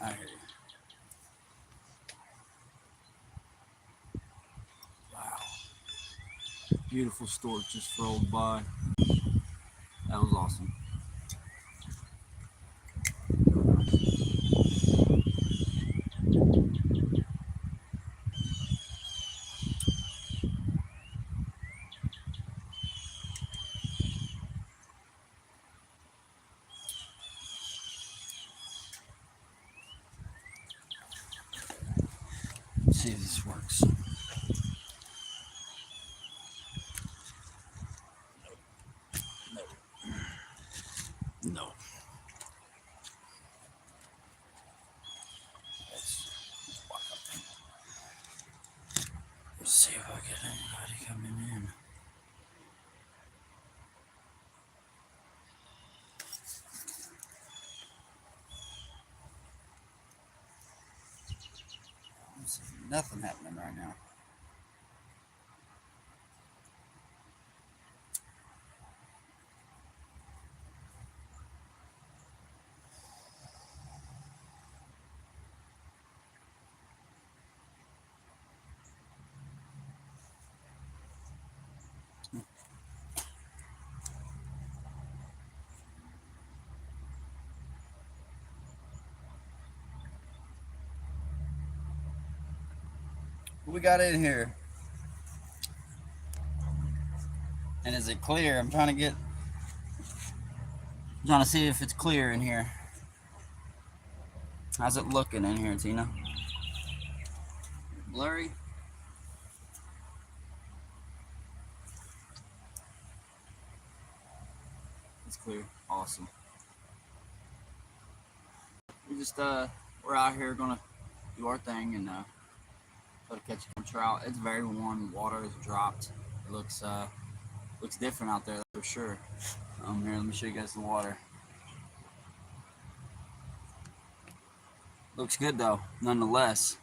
I hear you. Wow. Beautiful stork just rolled by. That was awesome. Let's see if this works. No. No. Let's see if I get anybody coming in. Nothing happening right now. What we got in here? And is it clear? I'm trying to see if it's clear in here. How's it looking in here, Tina? Blurry? It's clear. Awesome. We're out here gonna do our thing and try to catch some trout. It's very warm. Water is dropped. It looks different out there for sure. Here, let me show you guys the water. Looks good though, nonetheless.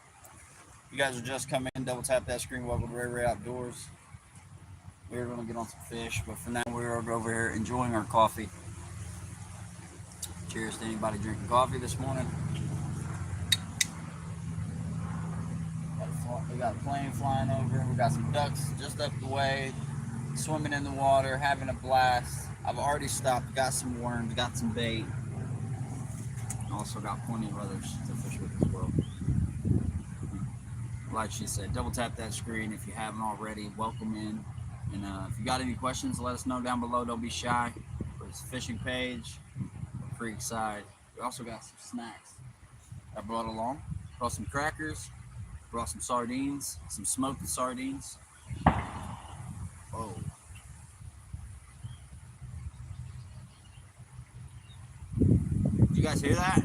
You guys are just coming in, double tap that screen. Welcome to RayRay Outdoors. We're gonna get on some fish, but for now we're over here enjoying our coffee. Cheers to anybody drinking coffee this morning. We got a plane flying over. We got some ducks just up the way, swimming in the water, having a blast. I've already stopped, got some worms, got some bait. Also got plenty of others to fish with as well. Like she said, double tap that screen if you haven't already. Welcome in. And if you got any questions, let us know down below. Don't be shy. For this fishing page, Creekside. We also got some snacks I brought along. Brought some crackers. Brought some sardines. Some smoked sardines. Oh. Did you guys hear that?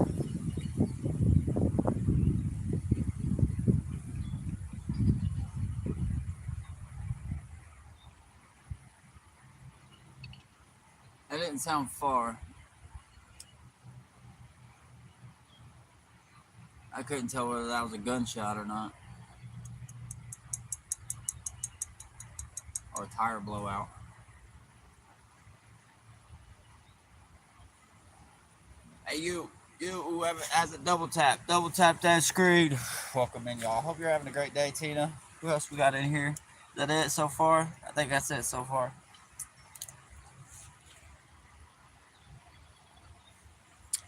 That didn't sound far. I couldn't tell whether that was a gunshot or not. Or a tire blowout. Hey, you whoever has a double tap that screen. Welcome in, y'all. Hope you're having a great day, Tina. Who else we got in here? Is that it so far? I think that's it so far.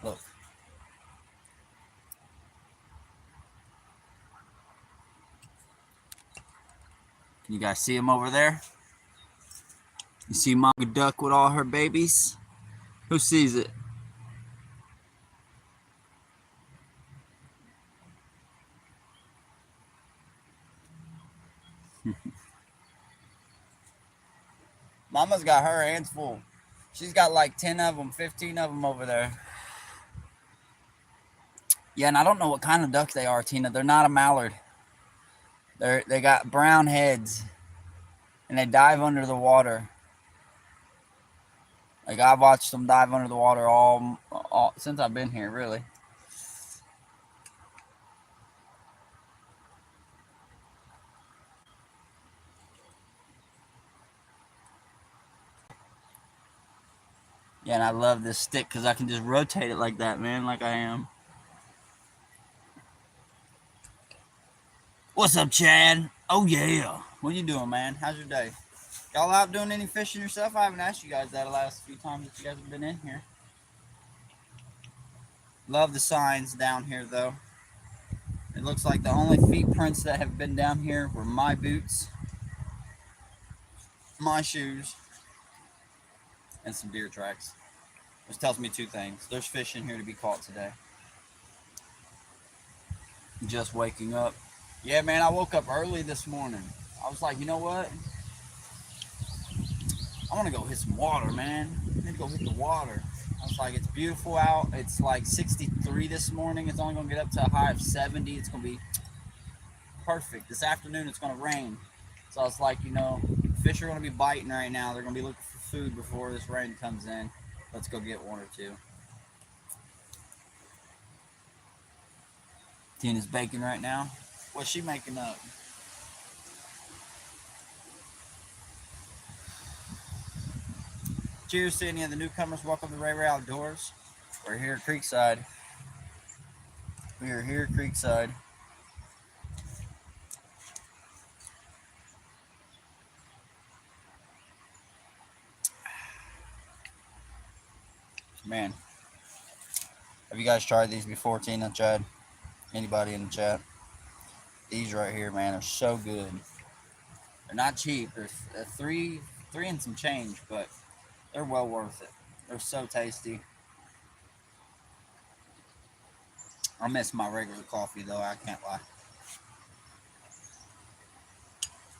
Look. Can you guys see them over there? You see Mama Duck with all her babies? Who sees it? Mama's got her hands full. She's got like 10 of them, 15 of them over there. Yeah, and I don't know what kind of duck they are, Tina. They're not a mallard. They got brown heads, and they dive under the water. Like I've watched them dive under the water all since I've been here, really. Yeah, and I love this stick because I can just rotate it like that, man, like I am. What's up, Chad? Oh yeah. What you doing, man? How's your day? Y'all out doing any fishing yourself? I haven't asked you guys that the last few times that you guys have been in here. Love the signs down here, though. It looks like the only feet prints that have been down here were my boots, my shoes, and some deer tracks. Which tells me two things. There's fish in here to be caught today. Just waking up. Yeah, man, I woke up early this morning. I was like, you know what? I want to go hit some water, man. I need to go hit the water. I was like, it's beautiful out. It's like 63 this morning. It's only going to get up to a high of 70. It's going to be perfect. This afternoon, it's going to rain. So I was like, you know, fish are going to be biting right now. They're going to be looking for food before this rain comes in. Let's go get one or two. Tina's baking right now. What's she making up? Cheers to any of the newcomers. Welcome to RayRay Outdoors. We're here at Creekside. We are here at Creekside. Man, have you guys tried these before, Tina, Chad? Anybody in the chat? These right here, man, are so good. They're not cheap. They're three and some change, but they're well worth it. They're so tasty. I miss my regular coffee, though. I can't lie.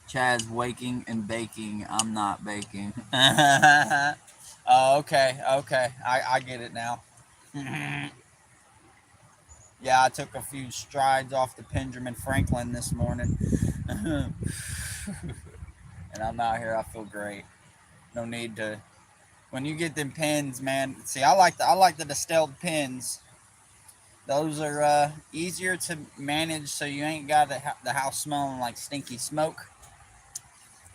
Chad's waking and baking. I'm not baking. Oh, okay. I get it now. Yeah, I took a few strides off the Benjamin Franklin this morning. And I'm out here. I feel great. No need to. When you get them pins, man. See, I like the distilled pins. Those are easier to manage, so you ain't got the house smelling like stinky smoke.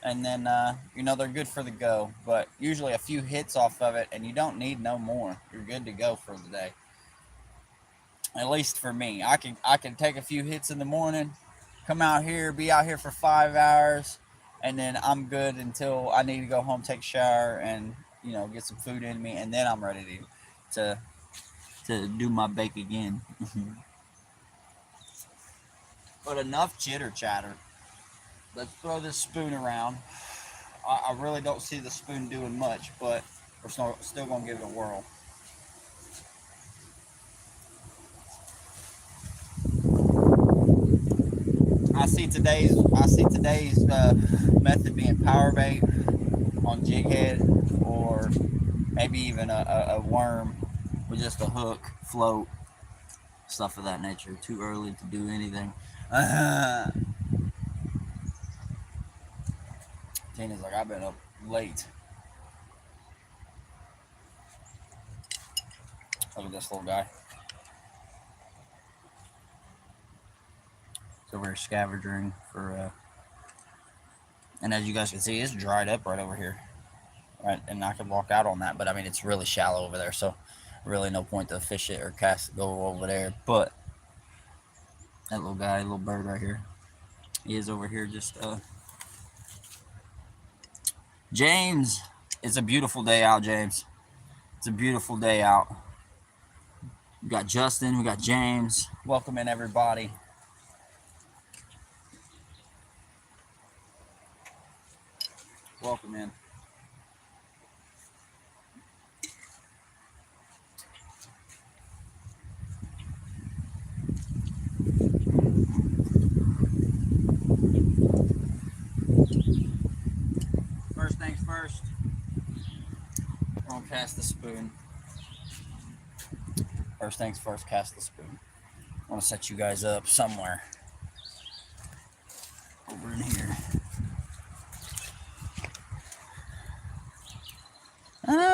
And then you know, they're good for the go. But usually a few hits off of it, and you don't need no more. You're good to go for the day. At least for me, I can take a few hits in the morning, come out here, be out here for 5 hours, and then I'm good until I need to go home, take a shower, and you know, get some food in me, and then I'm ready to do my bake again. But enough chitter chatter. Let's throw this spoon around. I really don't see the spoon doing much, but we're still gonna give it a whirl. I see today's method being power bait on jig head, or maybe even a worm with just a hook, float, stuff of that nature. Too early to do anything. Tina's like, I've been up late. Look at this little guy. He's over here scavenging for, and as you guys can see, it's dried up right over here. Right, and I could walk out on that, but I mean, it's really shallow over there, so really no point to fish it or cast it, go over there. But that little guy, little bird right here, he is over here just, James, it's a beautiful day out, James. It's a beautiful day out. We got Justin, we got James. Welcome in, everybody. Welcome in. First things first, we're gonna cast the spoon. First things first, cast the spoon. I want to set you guys up somewhere over in here.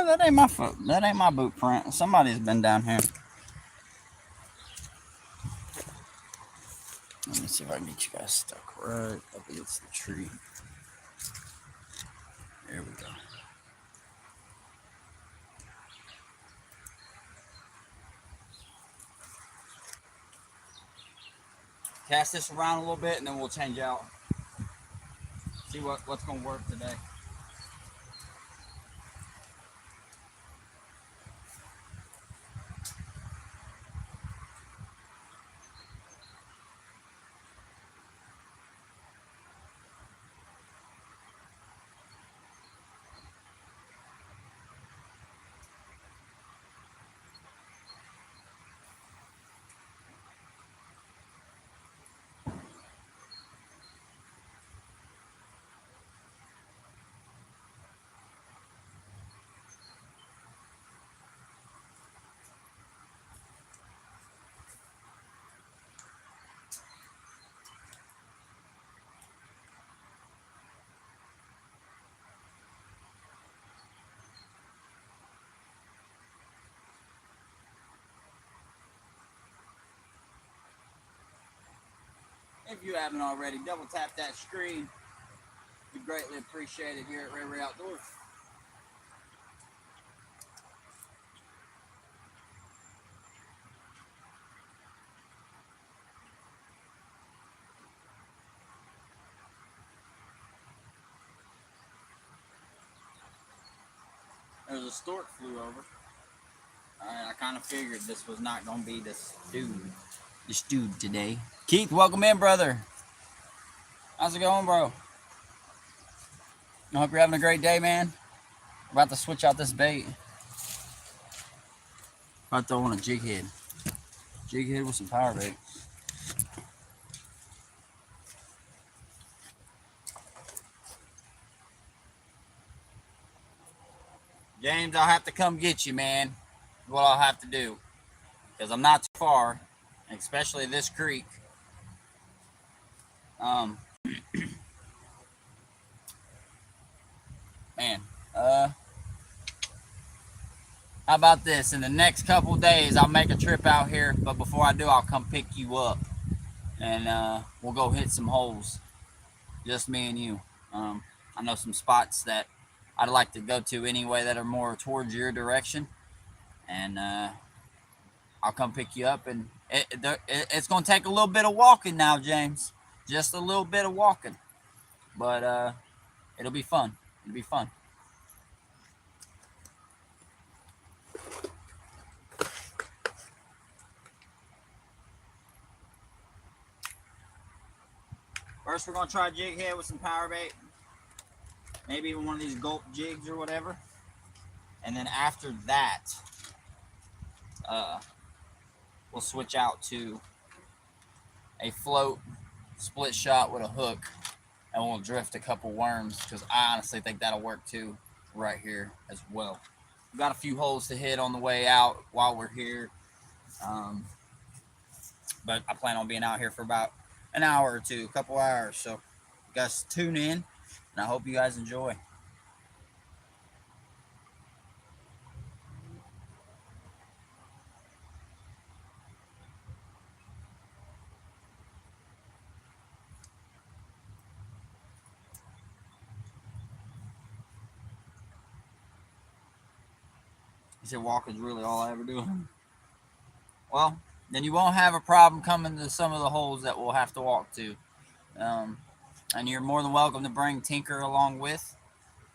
That ain't my foot. That ain't my boot print. Somebody's been down here. Let me see if I can get you guys stuck right up against the tree. There we go. cast this around a little bit, and then we'll change out. See what's gonna work today. If you haven't already, double tap that screen. We greatly appreciate it here at RayRay Outdoors. There's a stork flew over. Alright, I kind of figured this was not going to be this dude today. Keith, welcome in, brother. How's it going, bro? I hope you're having a great day, man. We're about to switch out this bait. About to throw on a jig head. Jig head with some power bait. James, I'll have to come get you, man. What I'll have to do. Because I'm not too far. Especially this creek. Man. How about this? In the next couple days, I'll make a trip out here. But before I do, I'll come pick you up. And we'll go hit some holes. Just me and you. I know some spots that I'd like to go to anyway that are more towards your direction. And I'll come pick you up. And it's going to take a little bit of walking now, James. Just a little bit of walking. But it'll be fun. It'll be fun. First, we're going to try a jig head with some power bait. Maybe even one of these gulp jigs or whatever. And then after that, we'll switch out to a float split shot with a hook. And we'll drift a couple worms, because I honestly think that'll work too right here as well. We've got a few holes to hit on the way out while we're here. But I plan on being out here for about an hour or two, a couple hours. So you guys tune in, and I hope you guys enjoy. He said walking's really all I ever do. Well, then you won't have a problem coming to some of the holes that we'll have to walk to. And you're more than welcome to bring Tinker along with.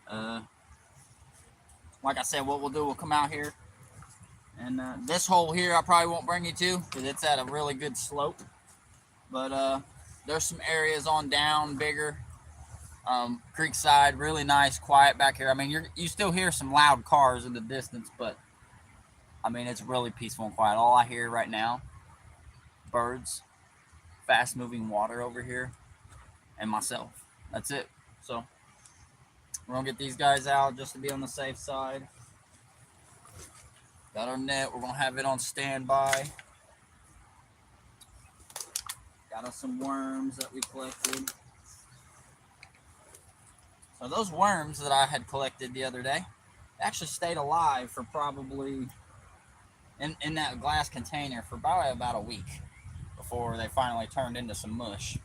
Like I said, what we'll do, we'll come out here. And this hole here I probably won't bring you to, because it's at a really good slope. But there's some areas on down, bigger. Creekside, really nice, quiet back here. I mean, you still hear some loud cars in the distance, but I mean, it's really peaceful and quiet. All I hear right now, birds, fast-moving water over here, and myself. That's it. So we're gonna get these guys out just to be on the safe side. Got our net. We're gonna have it on standby. Got us some worms that we collected. So those worms that I had collected the other day actually stayed alive for probably in that glass container for probably about a week before they finally turned into some mush.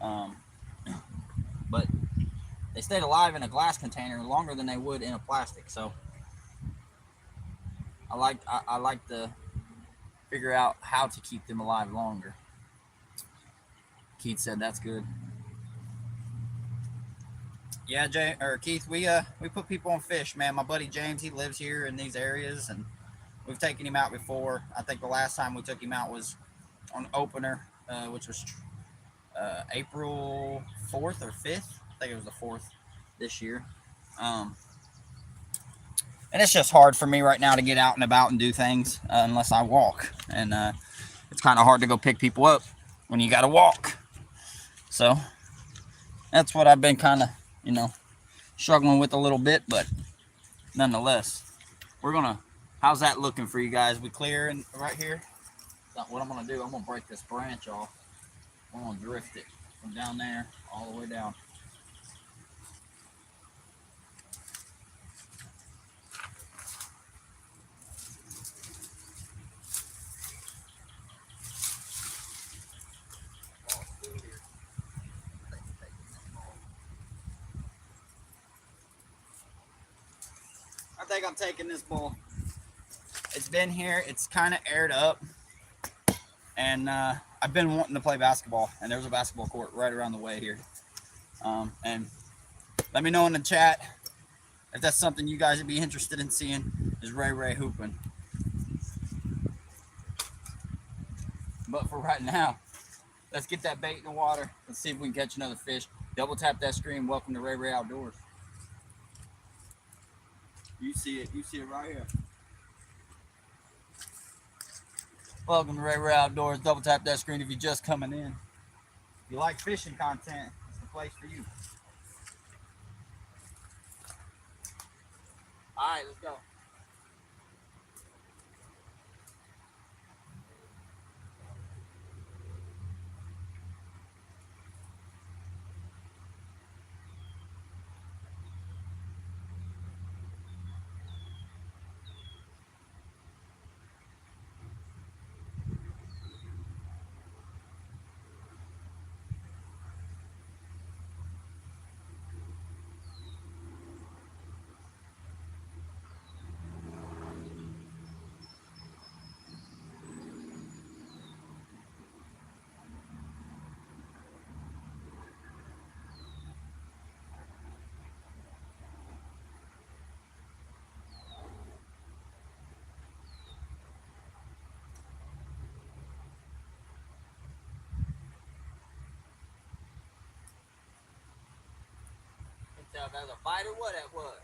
But they stayed alive in a glass container longer than they would in a plastic. So I like to figure out how to keep them alive longer. Keith said that's good. Yeah, Keith, we put people on fish, man. My buddy James, he lives here in these areas, and we've taken him out before. I think the last time we took him out was on opener, which was April 4th or 5th. I think it was the 4th this year. And it's just hard for me right now to get out and about and do things unless I walk. And it's kind of hard to go pick people up when you got to walk. So that's what I've been kind of, struggling with a little bit. But nonetheless, we're going to, how's that looking for you guys? We clear in, right here? What I'm going to do, I'm going to break this branch off. I'm going to drift it from down there all the way down. I think I'm taking this bull. It's been here. It's kind of aired up. And I've been wanting to play basketball. And there's a basketball court right around the way here. And let me know in the chat if that's something you guys would be interested in seeing, is RayRay hooping. But for right now, let's get that bait in the water. Let's see if we can catch another fish. Double tap that screen. Welcome to RayRay Outdoors. You see it. You see it right here. Welcome to RayRay Outdoors. Double tap that screen if you're just coming in. If you like fishing content, it's the place for you. All right, let's go. Tell if that's a bite or what that was.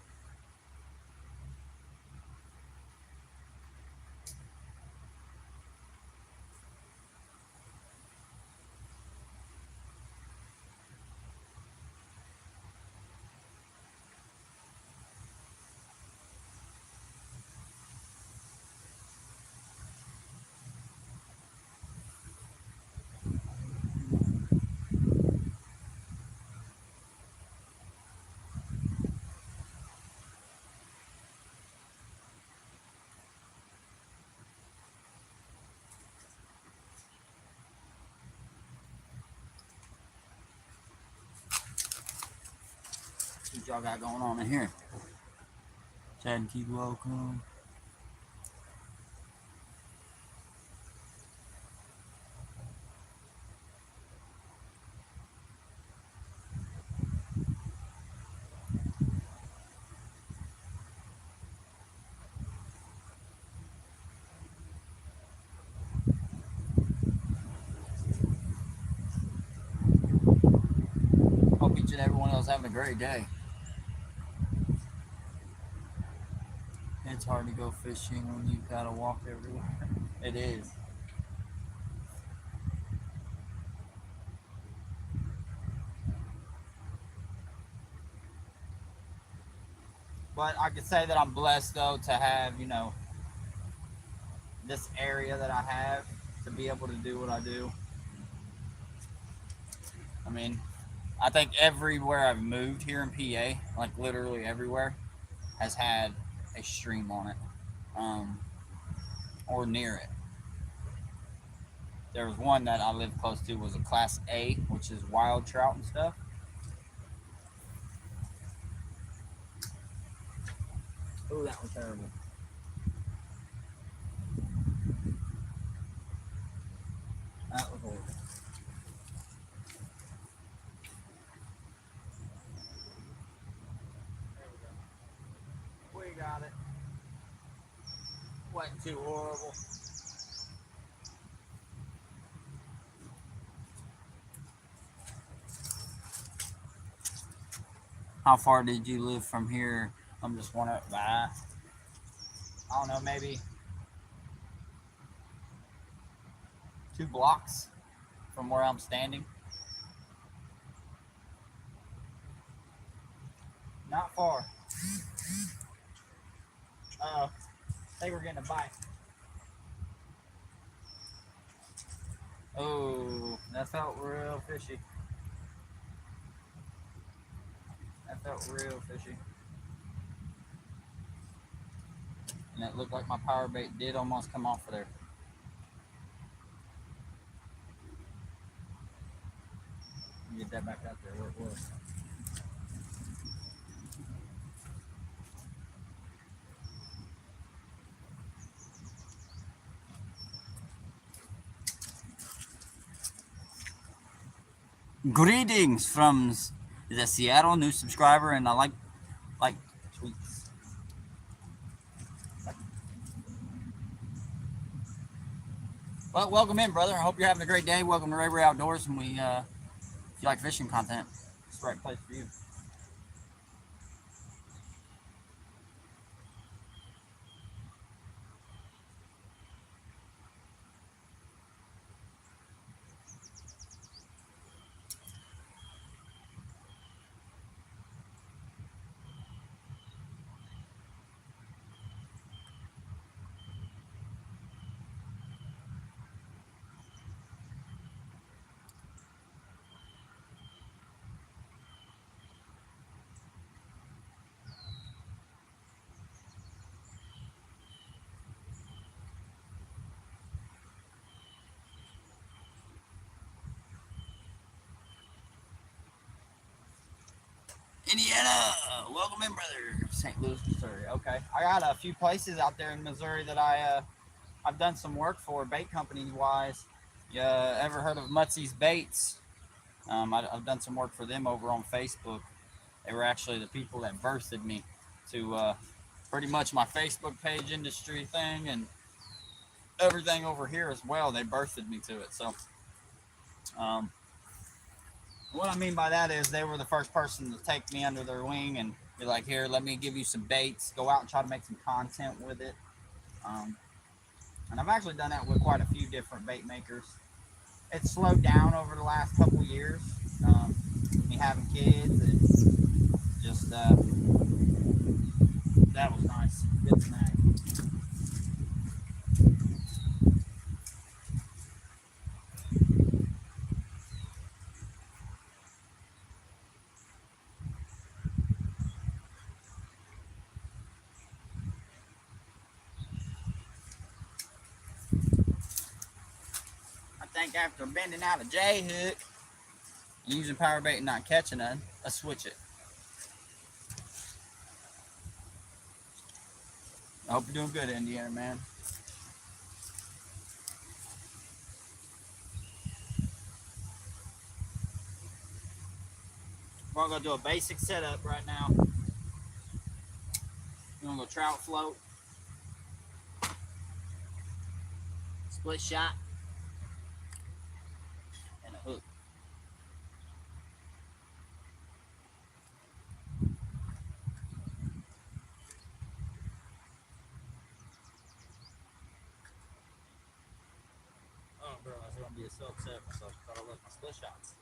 What y'all got going on in here? Chad and Keith, welcome. Hope each and everyone else having a great day. It's hard to go fishing when you gotta walk everywhere. It is. But I could say that I'm blessed though to have, this area that I have to be able to do what I do. I mean, I think everywhere I've moved here in PA, like literally everywhere, has had a stream on it, or near it. There was one that I lived close to, was a Class A, which is wild trout and stuff. Oh, that was terrible. That was horrible. Too horrible. How far did you live from here? I'm just wondering. I don't know, maybe 2 blocks from where I'm standing. Not far. I think we're getting a bite. Oh, that felt real fishy. That felt real fishy. And it looked like my power bait did almost come off of there. Get that back out there where it was. Greetings from the Seattle, new subscriber, and I like tweets. Well, welcome in, brother. I hope you're having a great day. Welcome to RayRay Outdoors, and if you like fishing content, it's the right place for you. Indiana, welcome in, brother. St. Louis, Missouri. Okay, I got a few places out there in Missouri that I've done some work for, bait company wise. You ever heard of Mutsy's Baits? I've done some work for them over on Facebook. They were actually the people that birthed me to pretty much my Facebook page industry thing and everything over here as well. They birthed me to it. So um, what I mean by that is they were the first person to take me under their wing and be like, here, let me give you some baits. Go out and try to make some content with it. And I've actually done that with quite a few different bait makers. It's slowed down over the last couple years. Me having kids and just that was nice. Good snack. I think after bending out a J hook and using power bait and not catching none, I switch it. I hope you're doing good, Indiana, man. We're gonna do a basic setup right now. We're gonna go trout float, split shot, and a hook. Oh, bro, I was gonna be so upset with myself. I thought I left my split shots.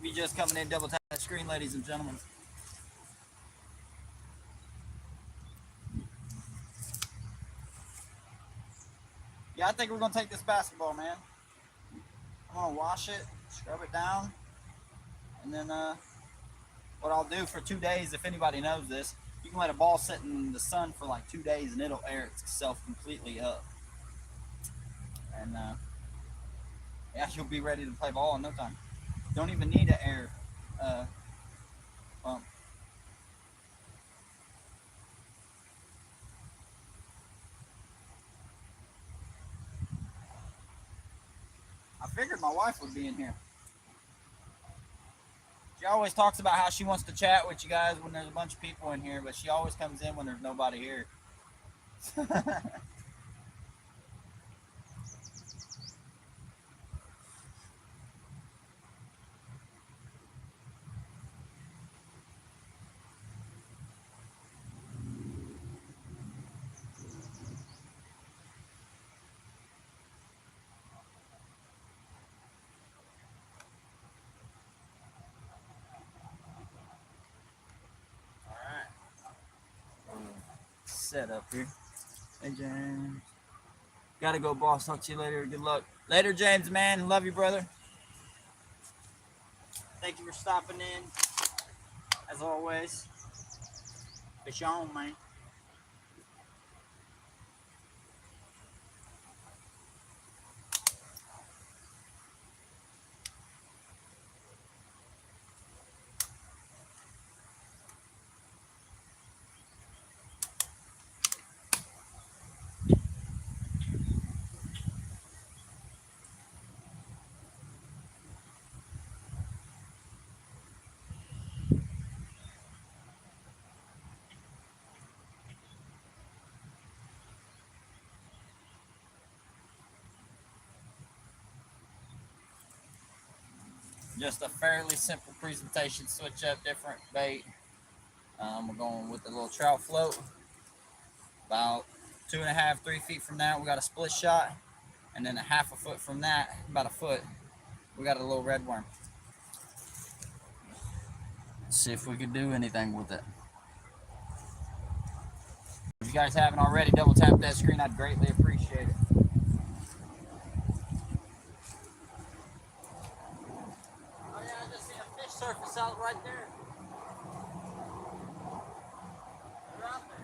If you just coming in, double tap that screen, ladies and gentlemen. Yeah, I think we're gonna take this basketball, man. I'm gonna wash it, scrub it down, and then what I'll do for 2 days, if anybody knows this, you can let a ball sit in the sun for like 2 days and it'll air itself completely up. And yeah, you'll be ready to play ball in no time. Don't even need an air pump. figured my wife would be in here. She always talks about how she wants to chat with you guys when there's a bunch of people in here, but she always comes in when there's nobody here. Set up here. Hey, James. Gotta go, boss. Talk to you later. Good luck. Later, James, man. Love you, brother. Thank you for stopping in. As always. Fish on, man. Just a fairly simple presentation. Switch up different bait. We're going with the little trout float. About 2.5, 3 feet from that, we got a split shot. And then a half a foot from that, about a foot, we got a little red worm. Let's see if we can do anything with it. If you guys haven't already, double tap that screen. I'd greatly appreciate it. Oh yeah, I just see a fish surface out right there. They're out there.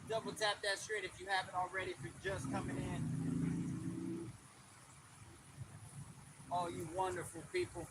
Double tap that screen if you haven't already. If you're just coming in, all you wonderful people.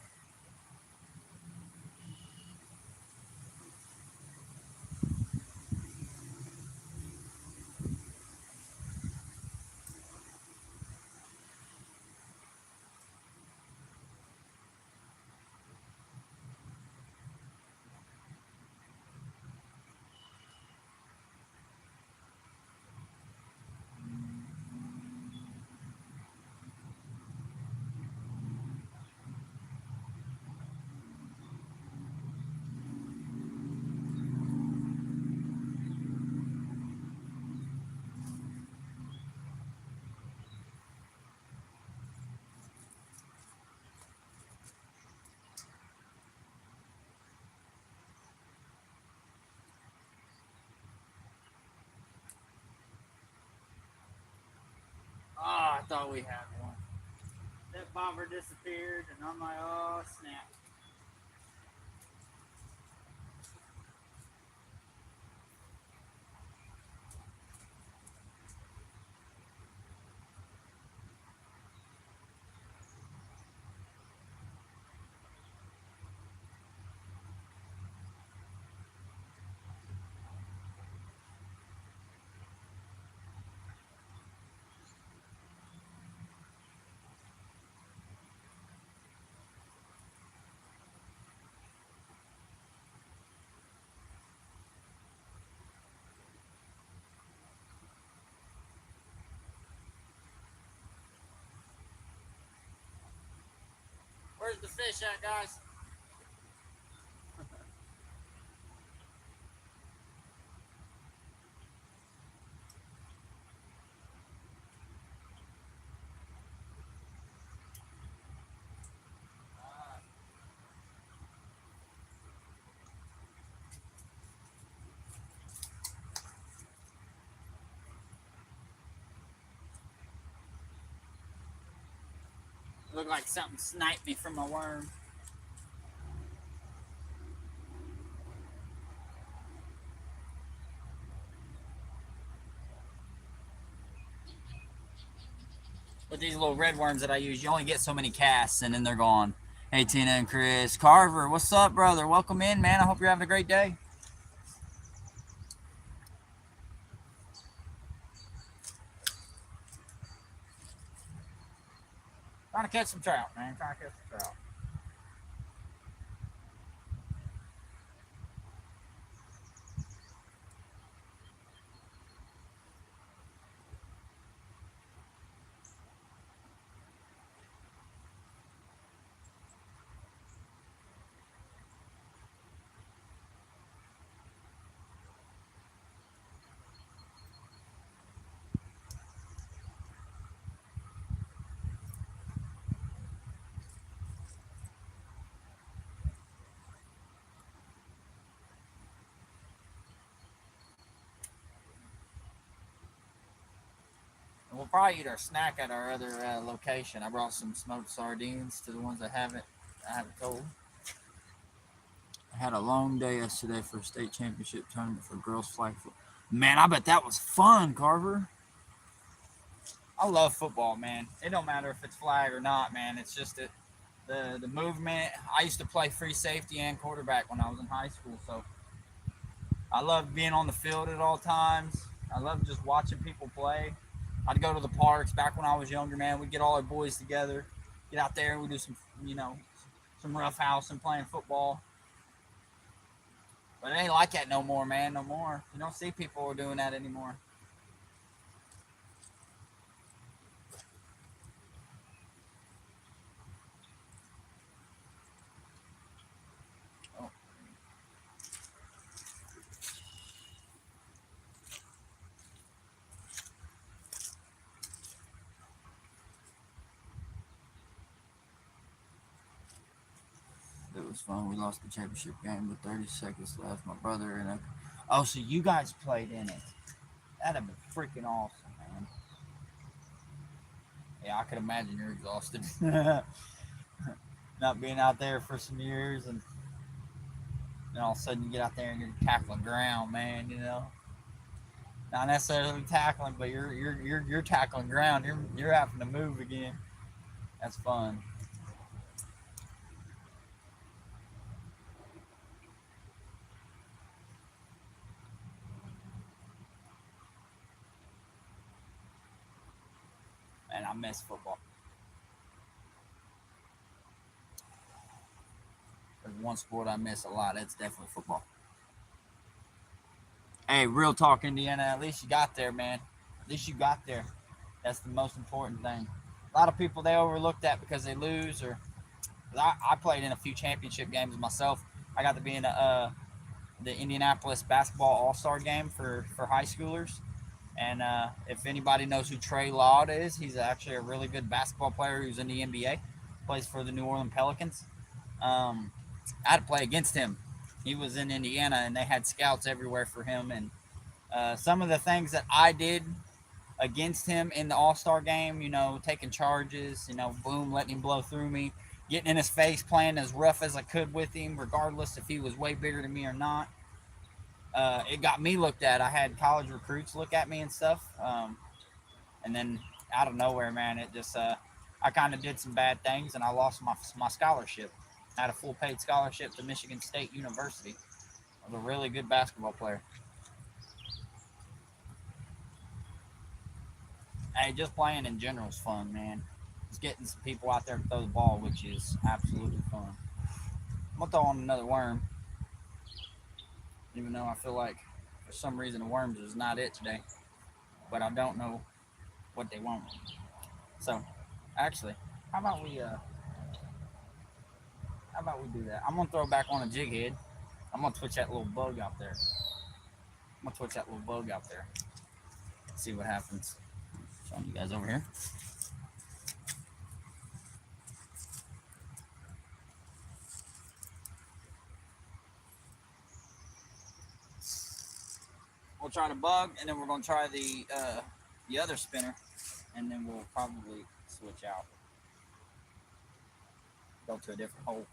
Oh, I thought we had one. That bobber disappeared, and I'm like, oh, snap. Where's the fish at, guys? Looked like something sniped me from my worm. With these little red worms that I use, you only get so many casts and then they're gone. Hey, Tina and Chris. Carver, what's up, brother? Welcome in, man. I hope you're having a great day. Trying to catch some trout, man. Trying to catch some trout. And we'll probably eat our snack at our other location. I brought some smoked sardines to the ones I haven't told. I had a long day yesterday for a state championship tournament for girls flag football. Man, I bet that was fun, Carver. I love football, man. It don't matter if it's flag or not, man. It's just the movement. I used to play free safety and quarterback when I was in high school, so I love being on the field at all times. I love just watching people play. I'd go to the parks back when I was younger, man. We'd get all our boys together, get out there, and we'd do some, some rough house and playing football. But it ain't like that no more, man. No more. You don't see people doing that anymore. Oh. It was fun. We lost the championship game with 30 seconds left. My brother and oh, so you guys played in it. That'd have been freaking awesome, man. Yeah, I could imagine you're exhausted. Not being out there for some years and then all of a sudden you get out there and you're tackling ground, man, Not necessarily tackling, but you're tackling ground. You're having to move again. That's fun. And I miss football. There's one sport I miss a lot. It's definitely football. Hey, real talk, Indiana. At least you got there, man. At least you got there. That's the most important thing. A lot of people they overlook that because they lose, or I played in a few championship games myself. I got to be in the Indianapolis basketball all-star game for high schoolers. And if anybody knows who Trey Laud is, he's actually a really good basketball player who's in the NBA, plays for the New Orleans Pelicans. I had to play against him. He was in Indiana, and they had scouts everywhere for him. And some of the things that I did against him in the All-Star game, taking charges, boom, letting him blow through me, getting in his face, playing as rough as I could with him, regardless if he was way bigger than me or not. It got me looked at. I had college recruits look at me and stuff. And then out of nowhere, man, it just, I kind of did some bad things and I lost my scholarship. I had a full paid scholarship to Michigan State University. I was a really good basketball player. Hey, just playing in general is fun, man. Just getting some people out there to throw the ball, which is absolutely fun. I'm going to throw on another worm. Even though I feel like for some reason the worms is not it today. But I don't know what they want. So, actually, how about we do that? I'm gonna throw back on a jig head. I'm gonna twitch that little bug out there. See what happens. Showing you guys over here. We'll try the bug, and then we're gonna try the other spinner, and then we'll probably switch out. go to a different hole.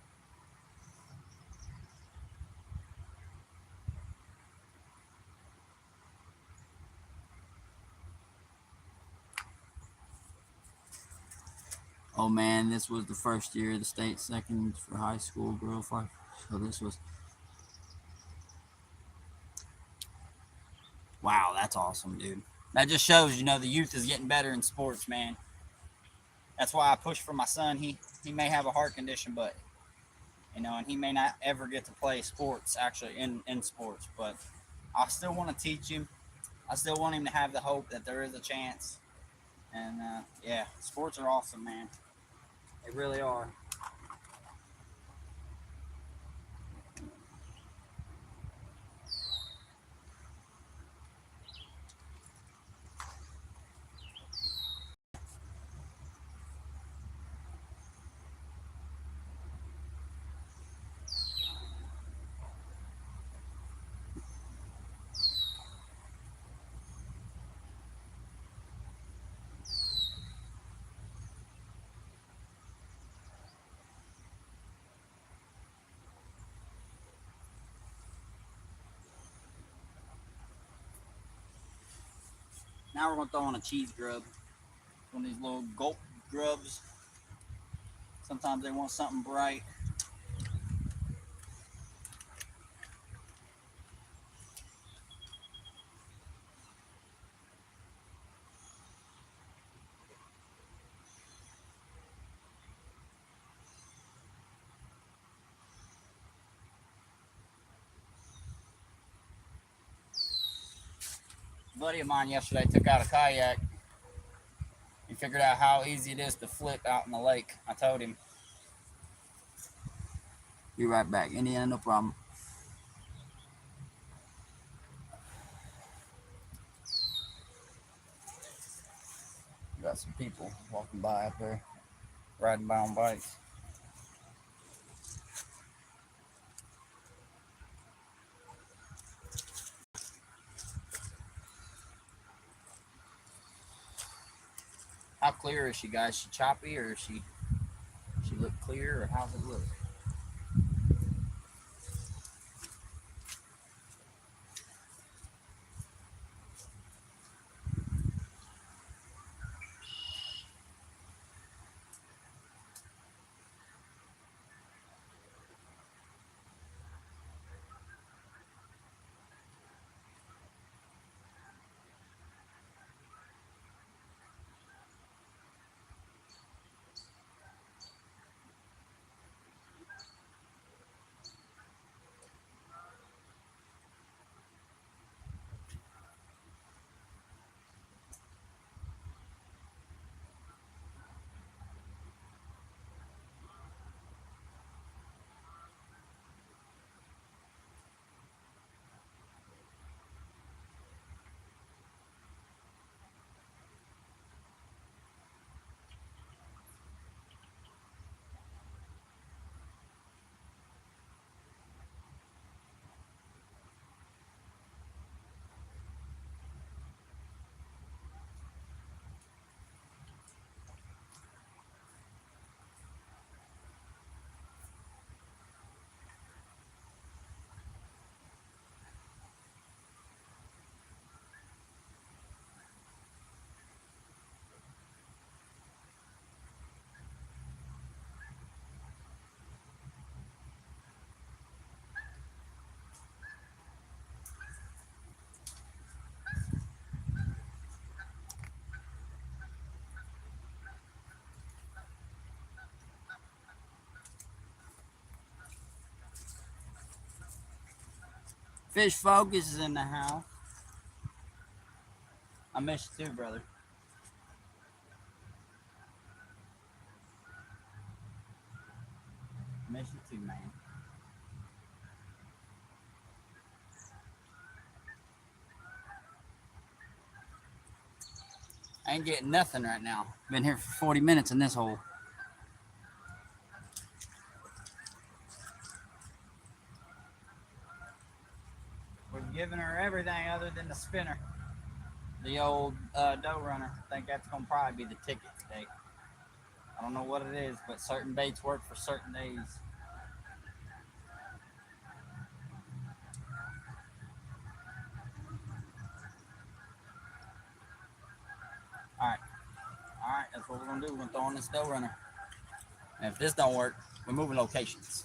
Oh man, this was the first year of the state second for high school girl fight. So this was, wow, that's awesome, dude. That just shows, the youth is getting better in sports, man. That's why I push for my son. He may have a heart condition, but and he may not ever get to play sports actually in sports, but I still want to teach him. I still want him to have the hope that there is a chance. And yeah, sports are awesome, man. They really are. Now we're gonna throw on a cheese grub. One of these little gulp grubs. Sometimes they want something bright. A buddy of mine yesterday took out a kayak. He figured out how easy it is to flip out in the lake. I told him. Be right back. Indiana, no problem. Got some people walking by up there, riding by on bikes. How clear is she, guys? Is she choppy, or is she look clear, or how's it look? Fish Focus is in the house. I miss you too, brother. I miss you too, man. I ain't getting nothing right now. Been here for 40 minutes in this hole. We've given her everything other than the spinner. The old dough runner. I think that's gonna probably be the ticket today. I don't know what it is, but certain baits work for certain days. All right, that's what we're gonna do. We're gonna throw on this dough runner. And if this don't work, we're moving locations.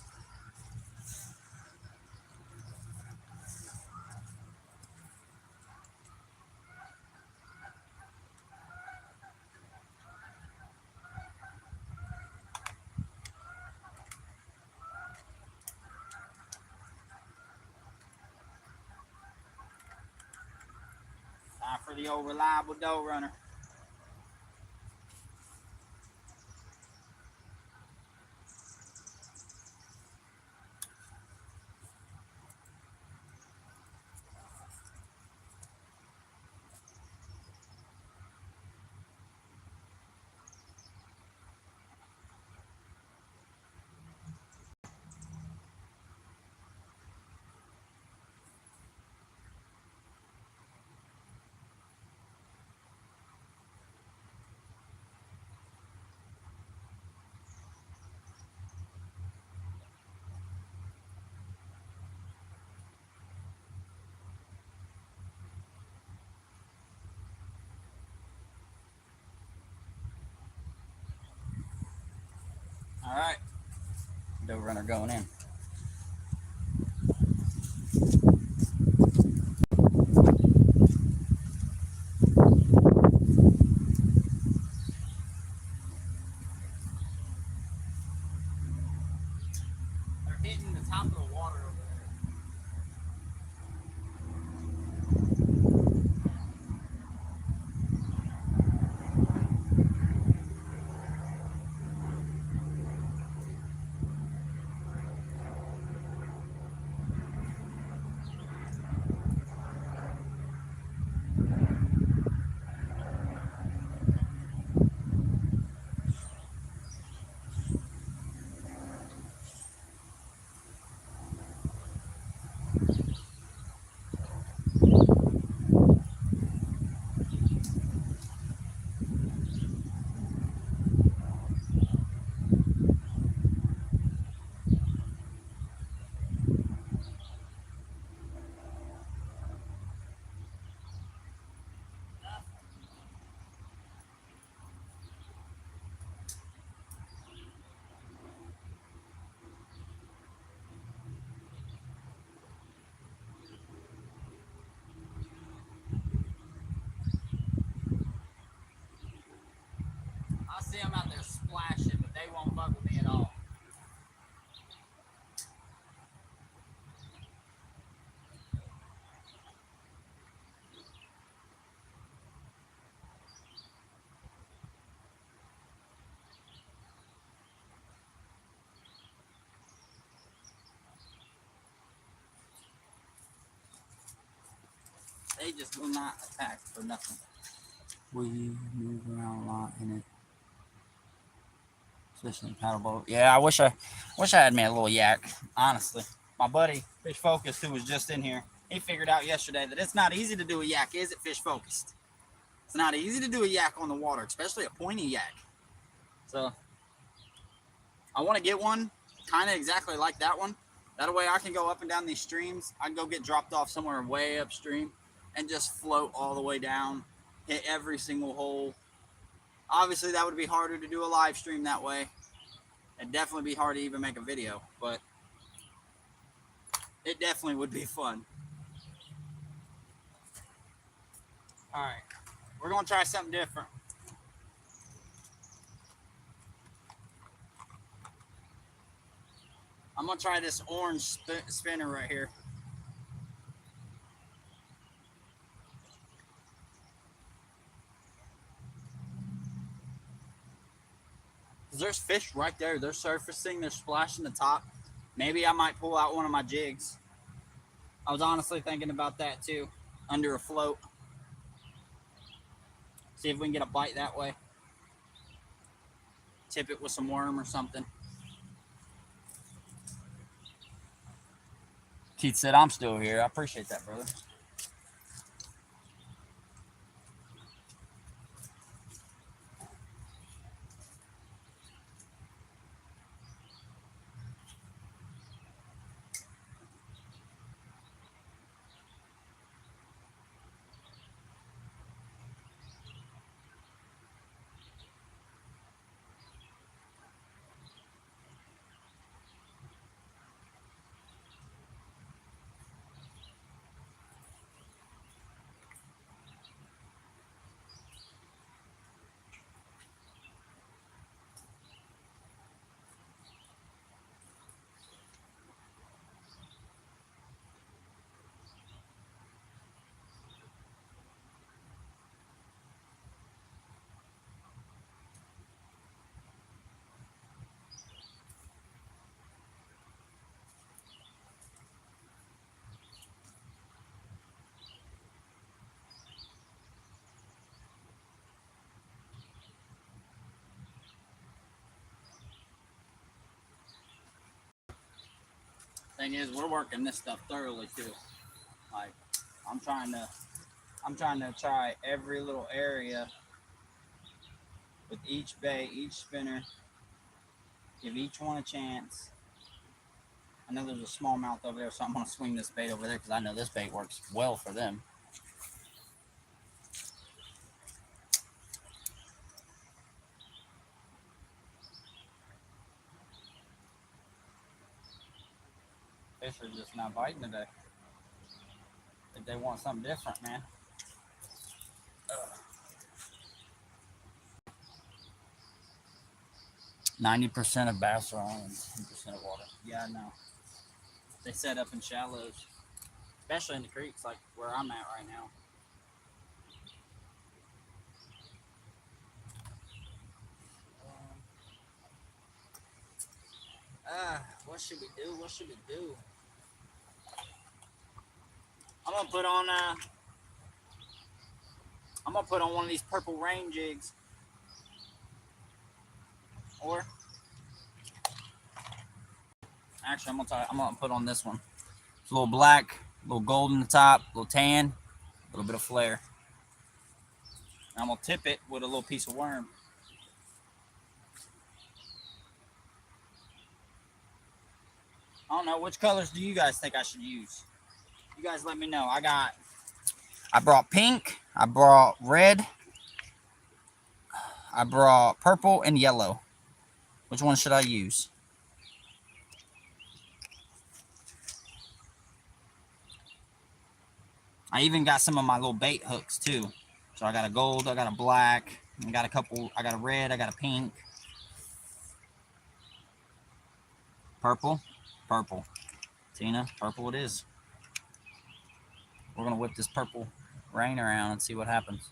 Time for the old reliable dough runner. All right, dough runner going in. They're hitting the top of the water over there. I see them out there splashing, but they won't fuck with me at all. They just will not attack for nothing. We move around a lot in it. Especially in paddle boat. Yeah, I wish I had me a little yak, honestly. My buddy, Fish Focused, who was just in here, he figured out yesterday that it's not easy to do a yak, is it, Fish Focused? It's not easy to do a yak on the water, especially a pointy yak. So, I want to get one kind of exactly like that one. That way I can go up and down these streams. I can go get dropped off somewhere way upstream and just float all the way down, hit every single hole. Obviously, that would be harder to do a live stream that way. It'd definitely be hard to even make a video, but it definitely would be fun. All right, we're going to try something different. I'm going to try this orange spinner right here. There's fish right there. They're surfacing. They're splashing the top. Maybe I might pull out one of my jigs. I was honestly thinking about that too, under a float. See if we can get a bite that way. Tip it with some worm or something. Keith said, I'm still here. I appreciate that, brother. Thing is, we're working this stuff thoroughly too. Like, I'm trying to try every little area with each bait, each spinner. Give each one a chance. I know there's a smallmouth over there, so I'm gonna swing this bait over there because I know this bait works well for them. Fish are just not biting today. If they want something different, man. 90% of bass are on 10% of water. Yeah, I know. They set up in shallows, especially in the creeks, like where I'm at right now. What should we do? What should we do? I'm gonna put on one of these purple rain jigs, or actually, I'm gonna put on this one. It's a little black, a little gold in the top, a little tan, a little bit of flare. And I'm gonna tip it with a little piece of worm. I don't know, which colors do you guys think I should use? You guys let me know. I brought pink, I brought red, I brought purple and yellow. Which one should I use? I even got some of my little bait hooks too. So I got a gold, I got a black, I got a red, I got a pink. Purple, purple. Tina, purple it is. We're gonna whip this purple rain around and see what happens.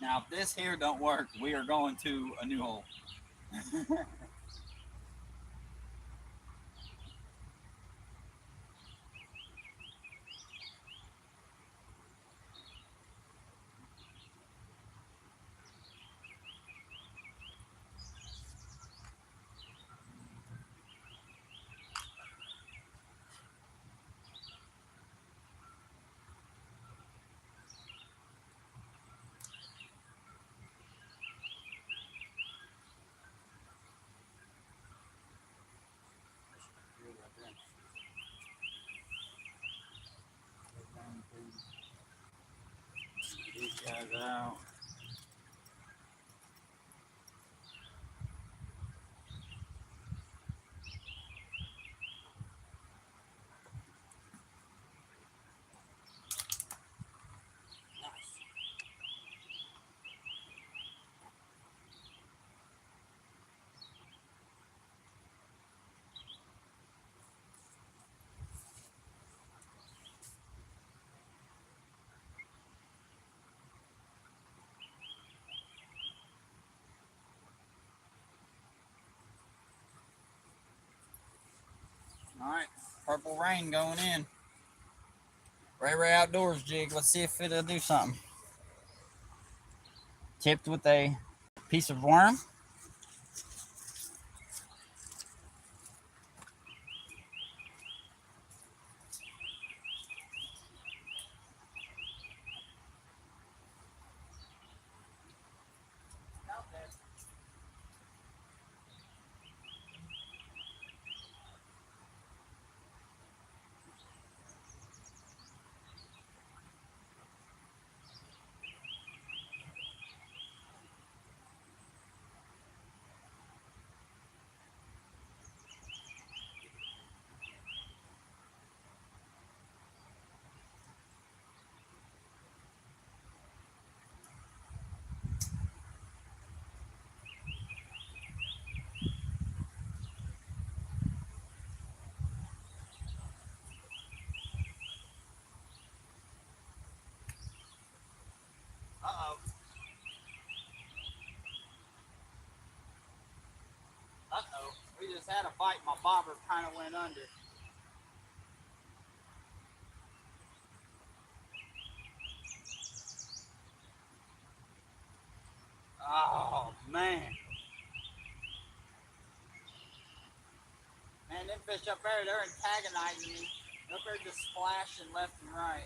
Now, if this here don't work, we are going to a new hole. These guys out. All right, purple rain going in. RayRay Outdoors jig. Let's see if it'll do something. Tipped with a piece of worm. had a bite. My bobber kind of went under. Oh, man. Man, them fish up there, they're antagonizing me. Up there just splashing left and right.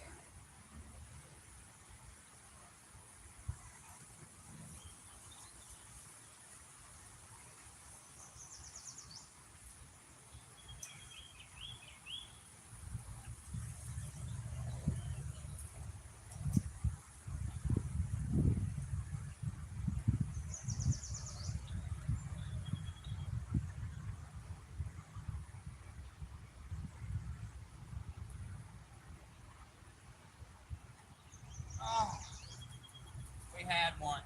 Oh, we had one.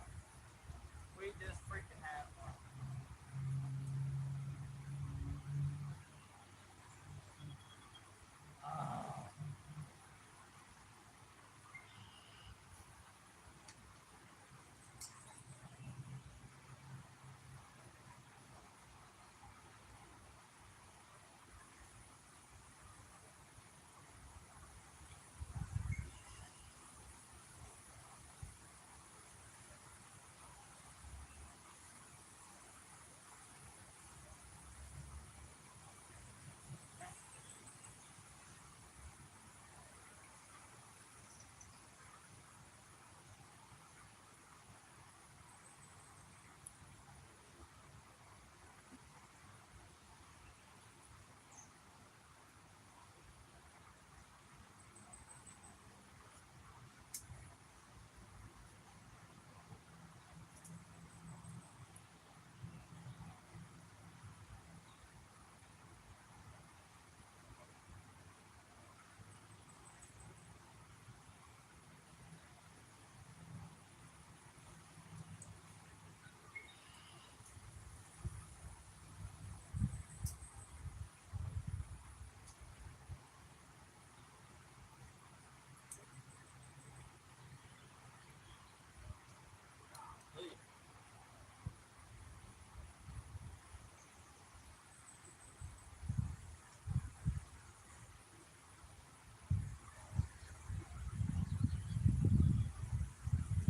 We just freaking had one. Oh.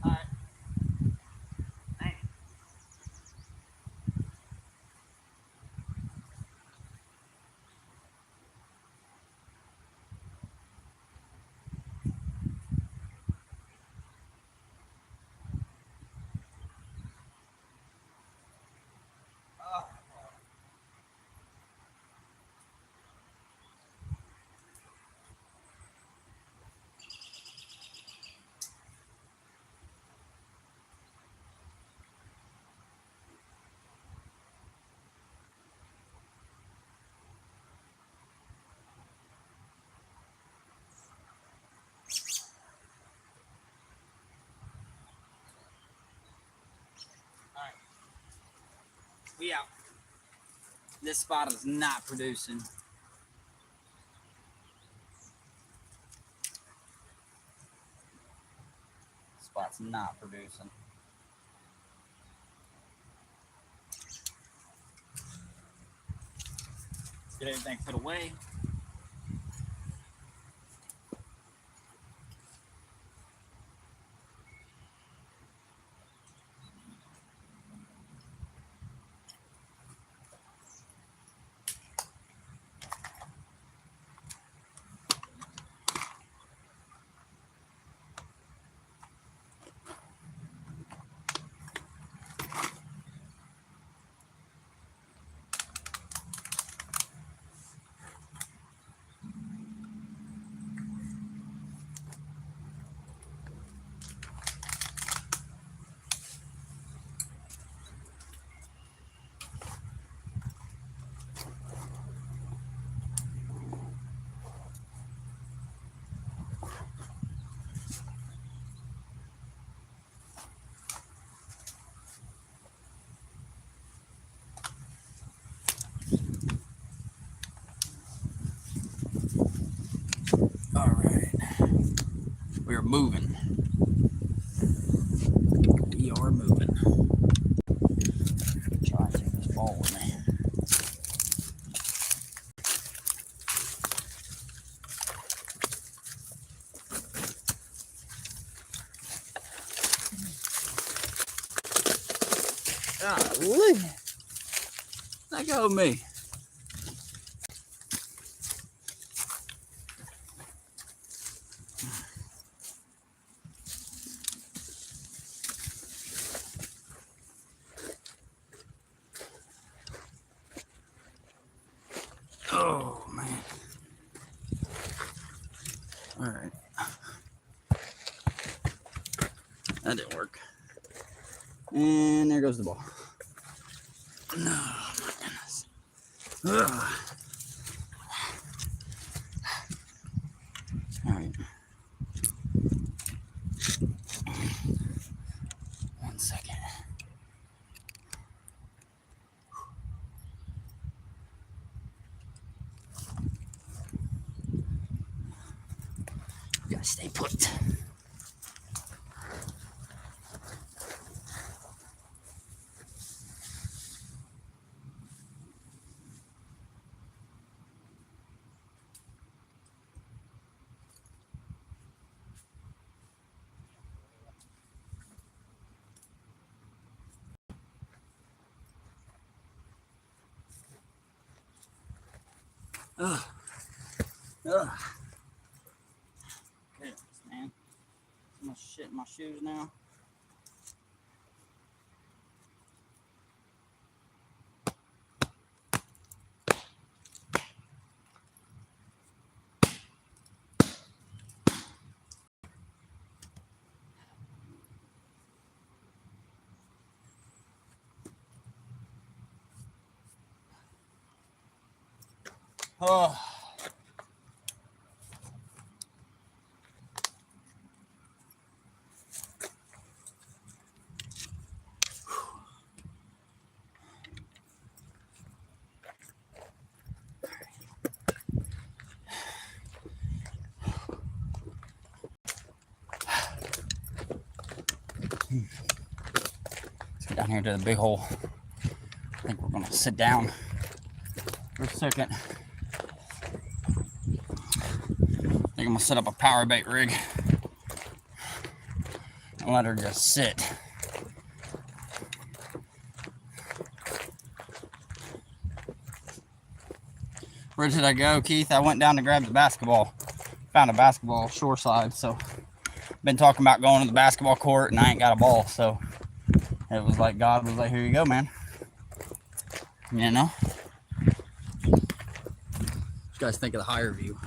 All right. Man. Oh. All right. We out. This spot is not producing. Spot's not producing. Get everything put away. All right. We're moving. We are moving. Try to take this ball with me. Golly. Let go of me. Oh, man. All right. That didn't work. And there goes the ball. No, my goodness. Ugh. All right. 1 second. You gotta stay put. Ugh. Ugh. Goodness, man. So much shit in my shoes now. Oh. Let's get down here to the big hole. I think we're gonna sit down for a second. I think I'm gonna set up a power bait rig and let her just sit. Where did I go, Keith? I went down to grab the basketball. Found a basketball shoreside, so been talking about going to the basketball court and I ain't got a ball, so it was like God was like, here you go, man. You know? What you guys think of the higher view?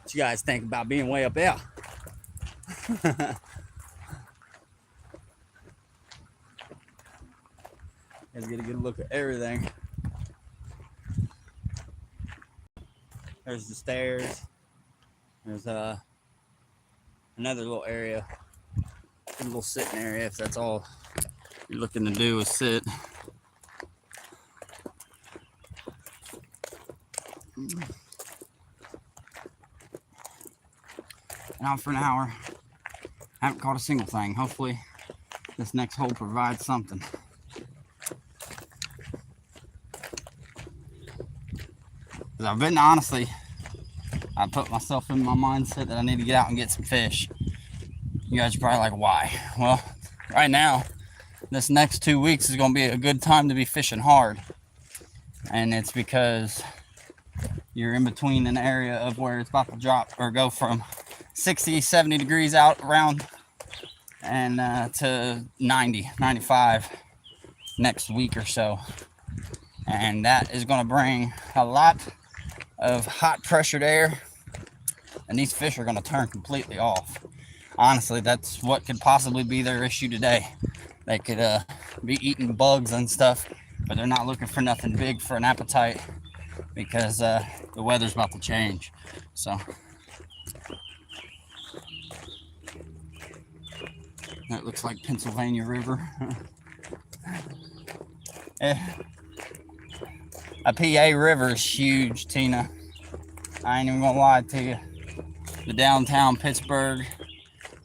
What you guys think about being way up there? Let's get a good look at everything. There's the stairs. There's another little area, a little sitting area if that's all you're looking to do is sit. And out for an hour. Haven't caught a single thing. Hopefully this next hole provides something. Because I've been, honestly, I put myself in my mindset that I need to get out and get some fish. You guys are probably like, why? Well, right now, this next 2 weeks is going to be a good time to be fishing hard. And it's because you're in between an area of where it's about to drop or go from 60, 70 degrees out around and to 90, 95 next week or so. And that is going to bring a lot of hot pressured air, and these fish are going to turn completely off. Honestly, that's what could possibly be their issue today. They could be eating bugs and stuff, but they're not looking for nothing big for an appetite because the weather's about to change. So that looks like Pennsylvania River. A PA river is huge, Tina. I ain't even gonna lie to you. The downtown Pittsburgh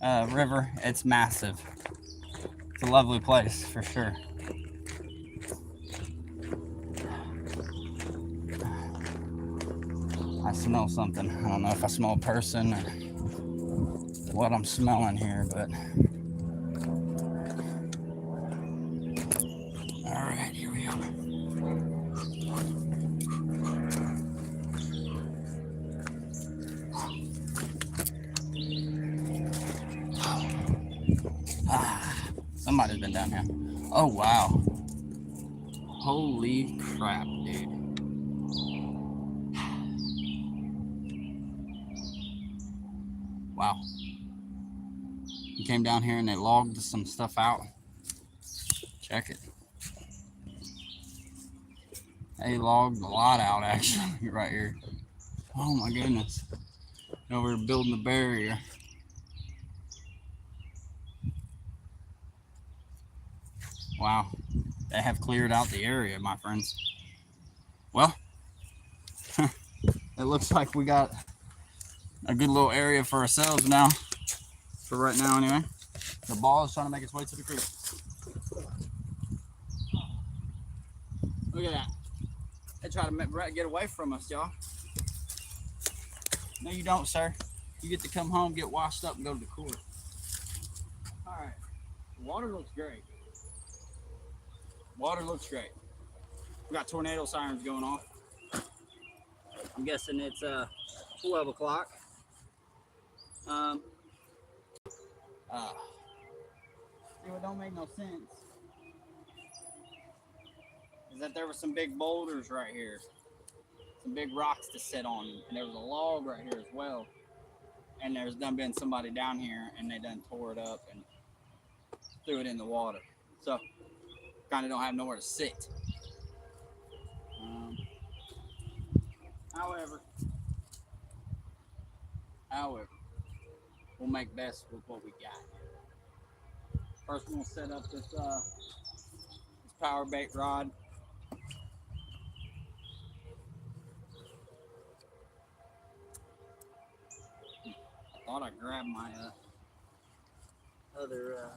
river, it's massive. It's a lovely place for sure. I smell something. I don't know if I smell a person or what I'm smelling here, but all right, here we go. Somebody's been down here. Oh wow. Holy crap, dude. Wow. He came down here and they logged some stuff out. Check it. They logged a lot out actually right here. Oh my goodness. Now we're building a barrier. Wow. They have cleared out the area, my friends. Well, it looks like we got a good little area for ourselves now. For right now, anyway. The ball is trying to make its way to the creek. Look at that. They try to get away from us, y'all. No, you don't, sir. You get to come home, get washed up, and go to the court. All right. The water looks great. Water looks great. We got tornado sirens going off. I'm guessing it's 12 o'clock. What don't make no sense is that there were some big boulders right here, some big rocks to sit on, and there was a log right here as well. And there's done been somebody down here, and they done tore it up and threw it in the water. So kind of don't have nowhere to sit. However, we'll make best with what we got. First, we're gonna set up this power bait rod. I thought I grabbed my other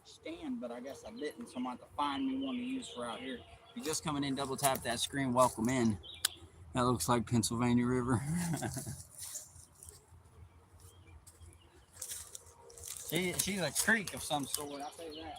stand, but I guess I didn't. So I'm going to have to find me one to use for out here. If you're just coming in, double tap that screen. Welcome in. That looks like Pennsylvania River. She's a creek of some sort, I'll tell you that.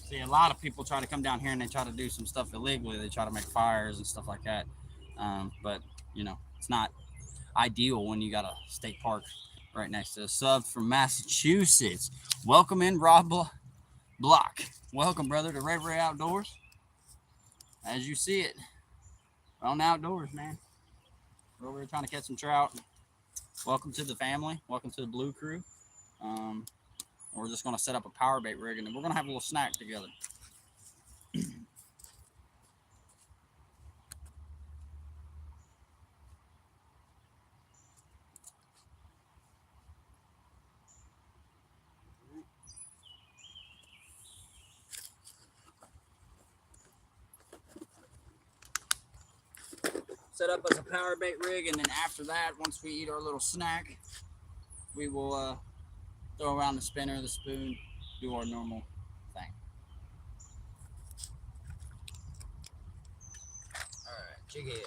See, a lot of people try to come down here and they try to do some stuff illegally. They try to make fires and stuff like that. But, you know, it's not ideal when you got a state park right next to us. Sub from Massachusetts. Welcome in, Rob Block. Welcome, brother, to RayRay Outdoors. As you see it, we're on the outdoors, man. We're over here trying to catch some trout. Welcome to the family. Welcome to the Blue Crew. We're just going to set up a power bait rig, and then we're going to have a little snack together. Set up as a power bait rig, and then after that, once we eat our little snack, we will throw around the spinner, the spoon, do our normal thing. All right, jig head,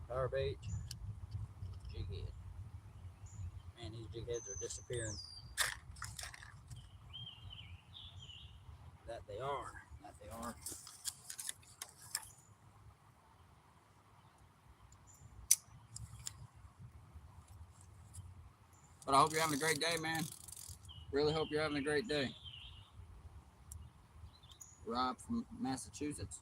power bait, jig head. Man, these jig heads are disappearing. That they are. That they are. But I hope you're having a great day, man. Really hope you're having a great day. Rob from Massachusetts.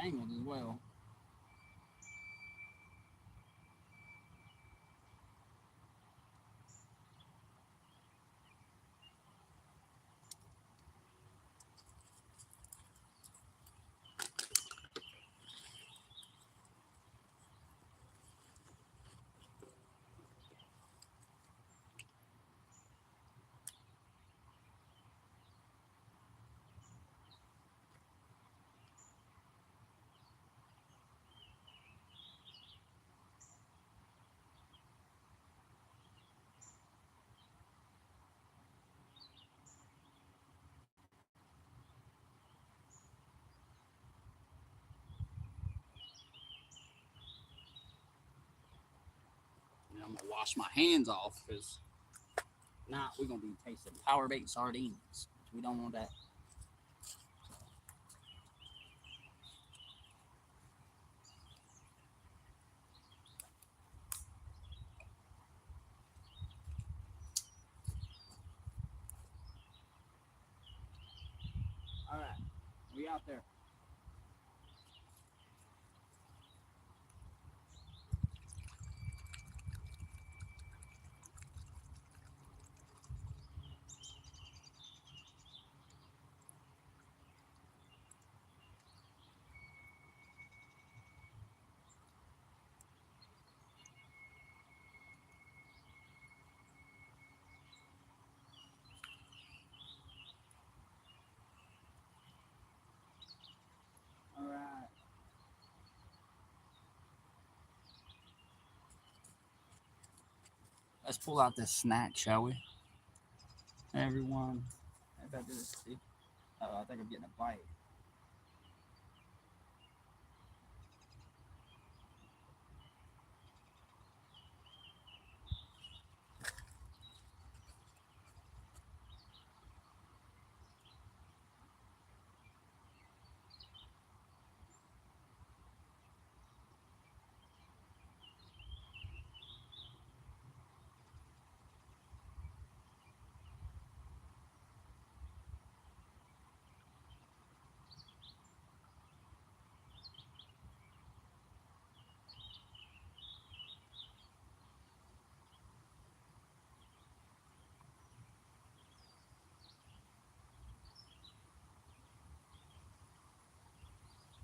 tangled as well. And I'm gonna wash my hands off because now we're gonna be tasting power bait sardines. We don't want that. All right, we out there. All right. Let's pull out this snack, shall we? Everyone. I bet this. See. I think I'm getting a bite.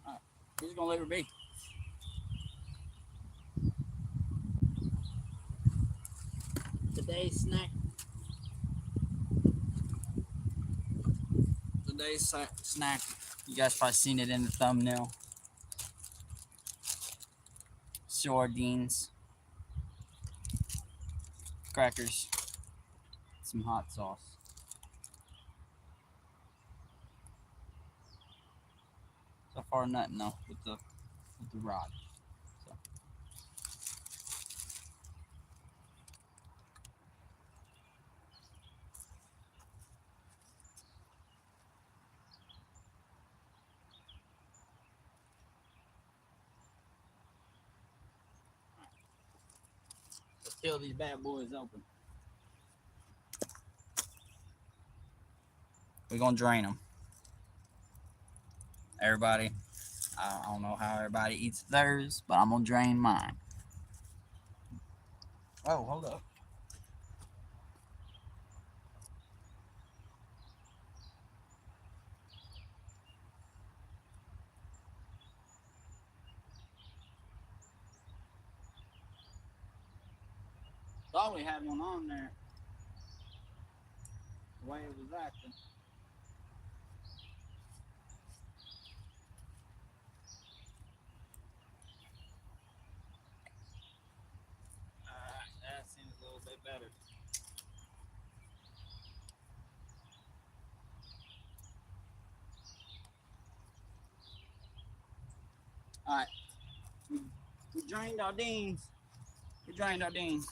All right. We're just gonna let it be. Today's snack. Today's snack. You guys probably seen it in the thumbnail. Sardines, crackers, some hot sauce. So far, nothing though with the rod. So. Let's peel these bad boys open. We're gonna drain them. Everybody, I don't know how everybody eats theirs, but I'm gonna drain mine. Oh, hold up. Thought we had one on there. The way it was acting. Alright, that seems a little bit better. Alright. We drained our beans. We drained our beans.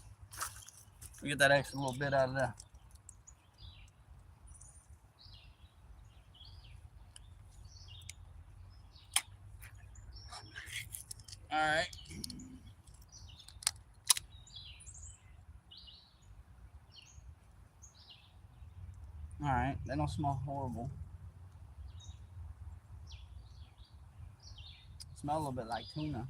We get that extra little bit out of there. Alright. Alright, they don't smell horrible. Smell a little bit like tuna.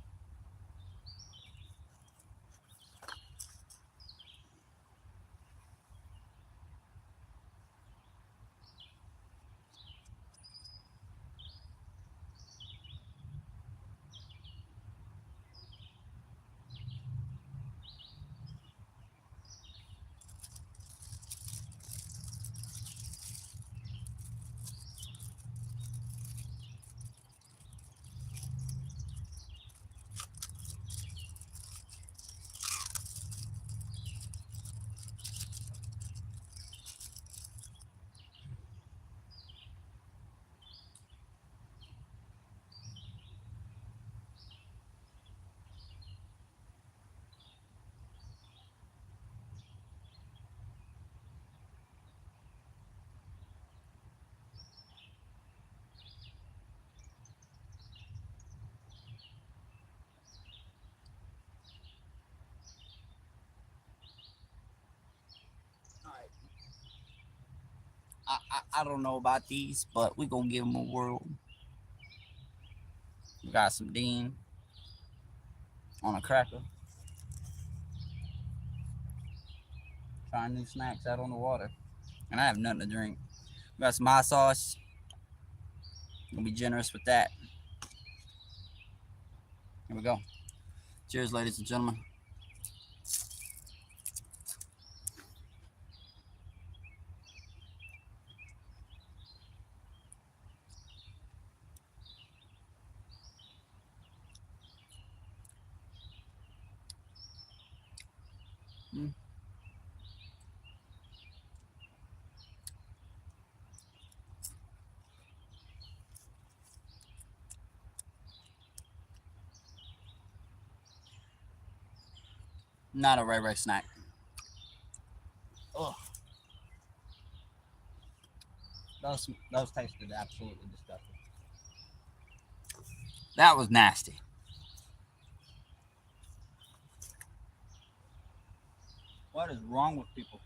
All right. I don't know about these, but we're gonna give them a whirl. We got some Dean on a cracker. Trying new snacks out on the water. And I have nothing to drink. We got some hot sauce. Gonna be generous with that. Here we go. Cheers, ladies and gentlemen. Mm. Not a RayRay snack. Ugh. Those tasted absolutely disgusting. That was nasty. What is wrong with people?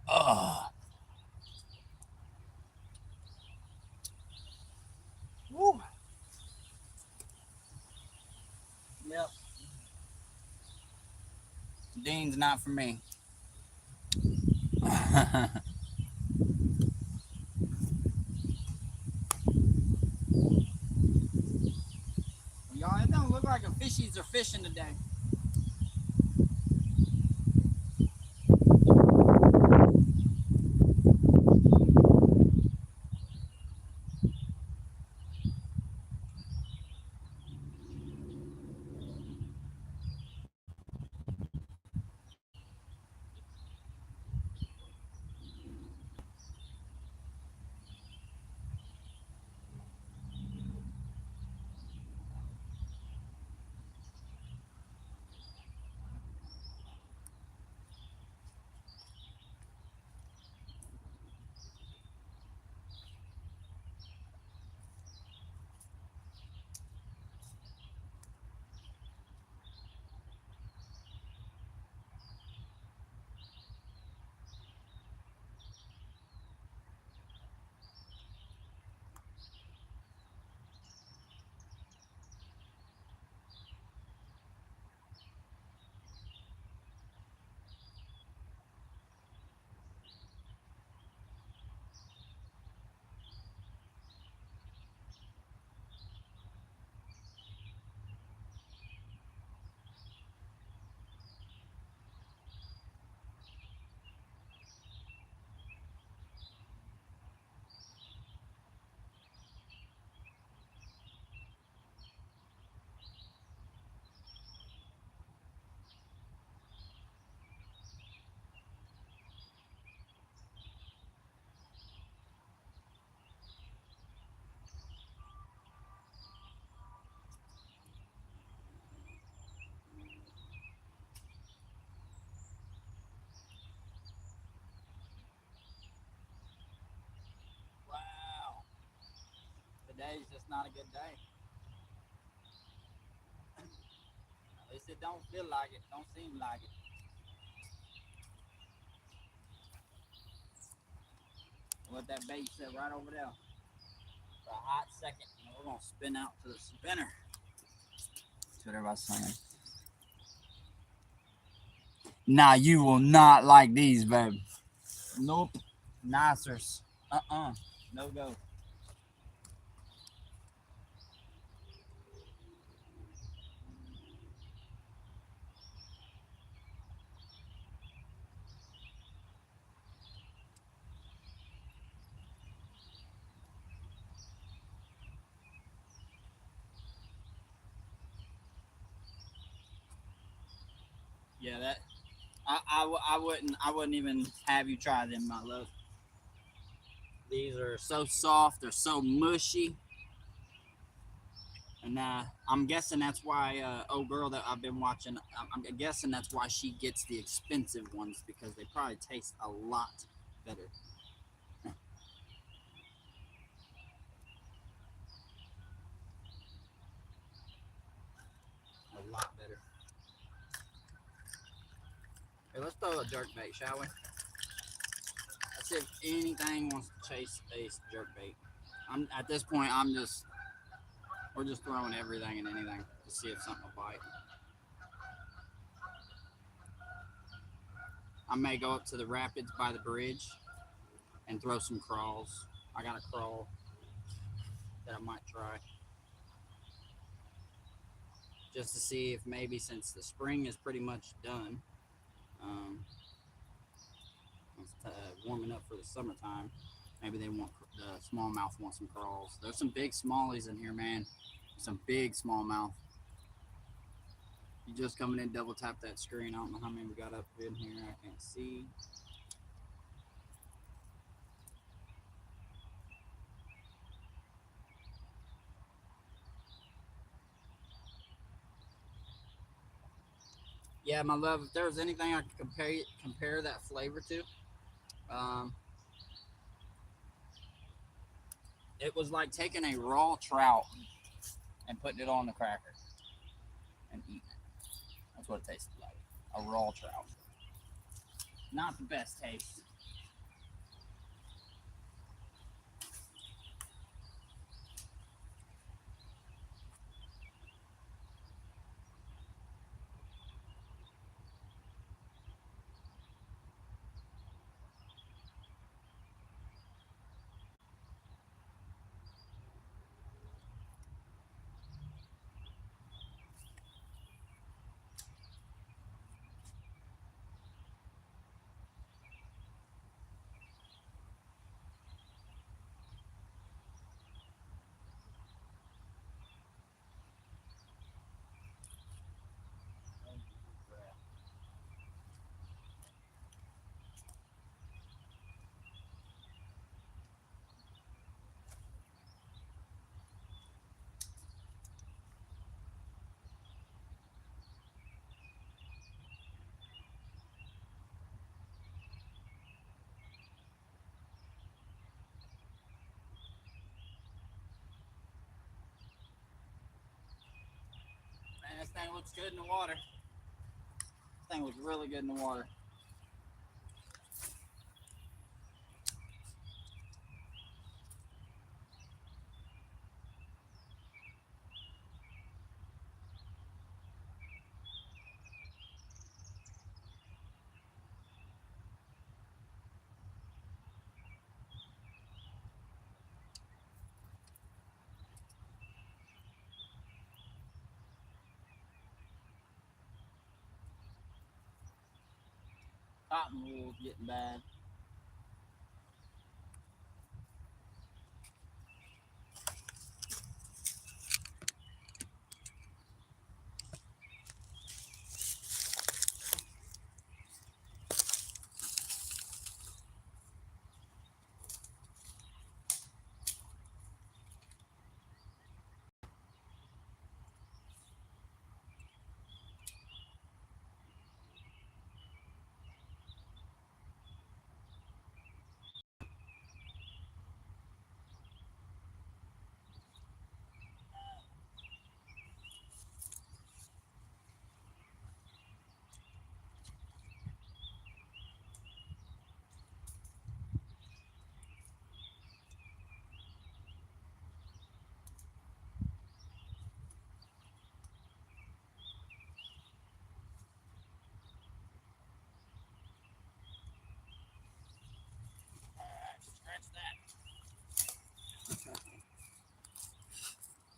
Ugh. Woo. Yep. Dean's not for me. Y'all, it don't look like the fishies are fishing today. Wow. Today's just not a good day. At least it don't feel like it. Don't seem like it. Let that bait sit right over there for a hot second. And we're gonna spin out to the spinner. That's what everybody's saying. Nah, you will not like these, babe. Nope. Nicers. No go. Yeah, that I wouldn't even have you try them, my love. These are so soft, they're so mushy. And I'm guessing that's why old girl that I've been watching, I'm guessing that's why she gets the expensive ones, because they probably taste a lot better. A lot better. Hey, let's throw a jerk bait, shall we? Let's see if anything wants to chase a jerk bait. At this point, we're just throwing everything and anything to see if something will bite. I may go up to the rapids by the bridge and throw some crawls. I got a crawl that I might try, just to see if maybe, since the spring is pretty much done, um, it's warming up for the summertime, maybe they want, the smallmouth wants some crawls. There's some big smallies in here, man. Some big smallmouth. You just coming in, double tap that screen. I don't know how many we got up in here. I can't see. Yeah, my love, if there was anything I could compare that flavor to, um, it was like taking a raw trout and putting it on the cracker and eating it. That's what it tasted like. A raw trout. Not the best taste. Man, this thing looks good in the water. This thing looks really good in the water. Cottonwood's getting bad.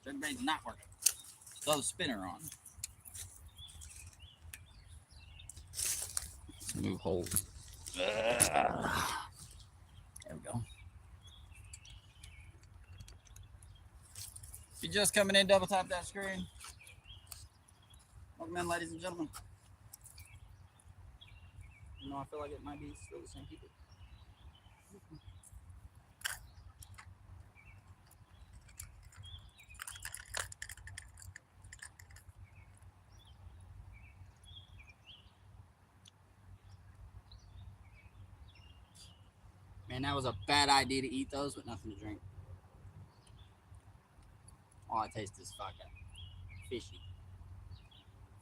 Spinner bait's not working. Throw the spinner on. Let's move hold. There we go. If you're just coming in, double tap that screen. Welcome in, ladies and gentlemen. You know, I feel like it might be still the same people. Man, that was a bad idea to eat those with nothing to drink. All I taste is fucking fishy.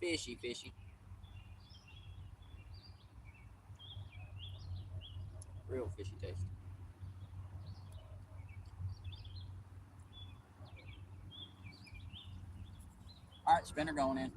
Fishy, fishy. Real fishy taste. All right, spinner going in.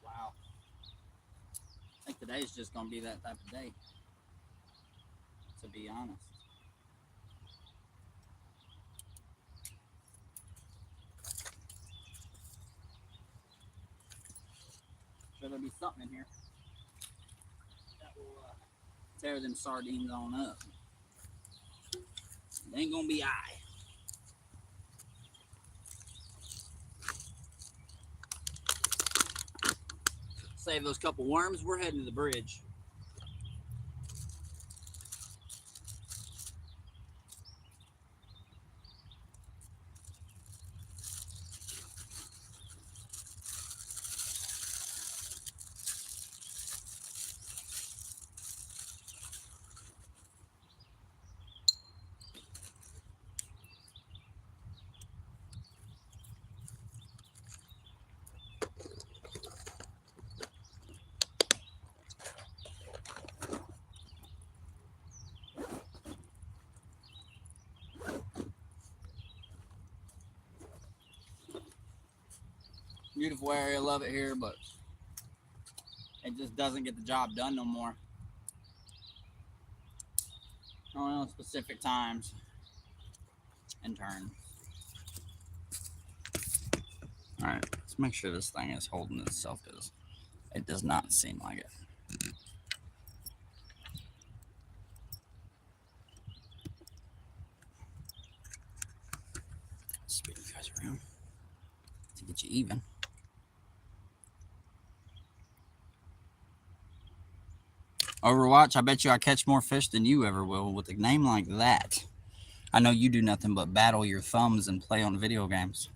Wow. I think today's just gonna be that type of day, to be honest. Sure, there'll be something in here that will tear them sardines on up. It ain't gonna be I. Save those couple worms. We're heading to the bridge. Beautiful area, love it here, but it just doesn't get the job done no more. Only on specific times and turns. All right, let's make sure this thing is holding itself, because it does not seem like it. Spin you guys around to get you even. Overwatch, I bet you I catch more fish than you ever will with a name like that. I know you do nothing but battle your thumbs and play on video games.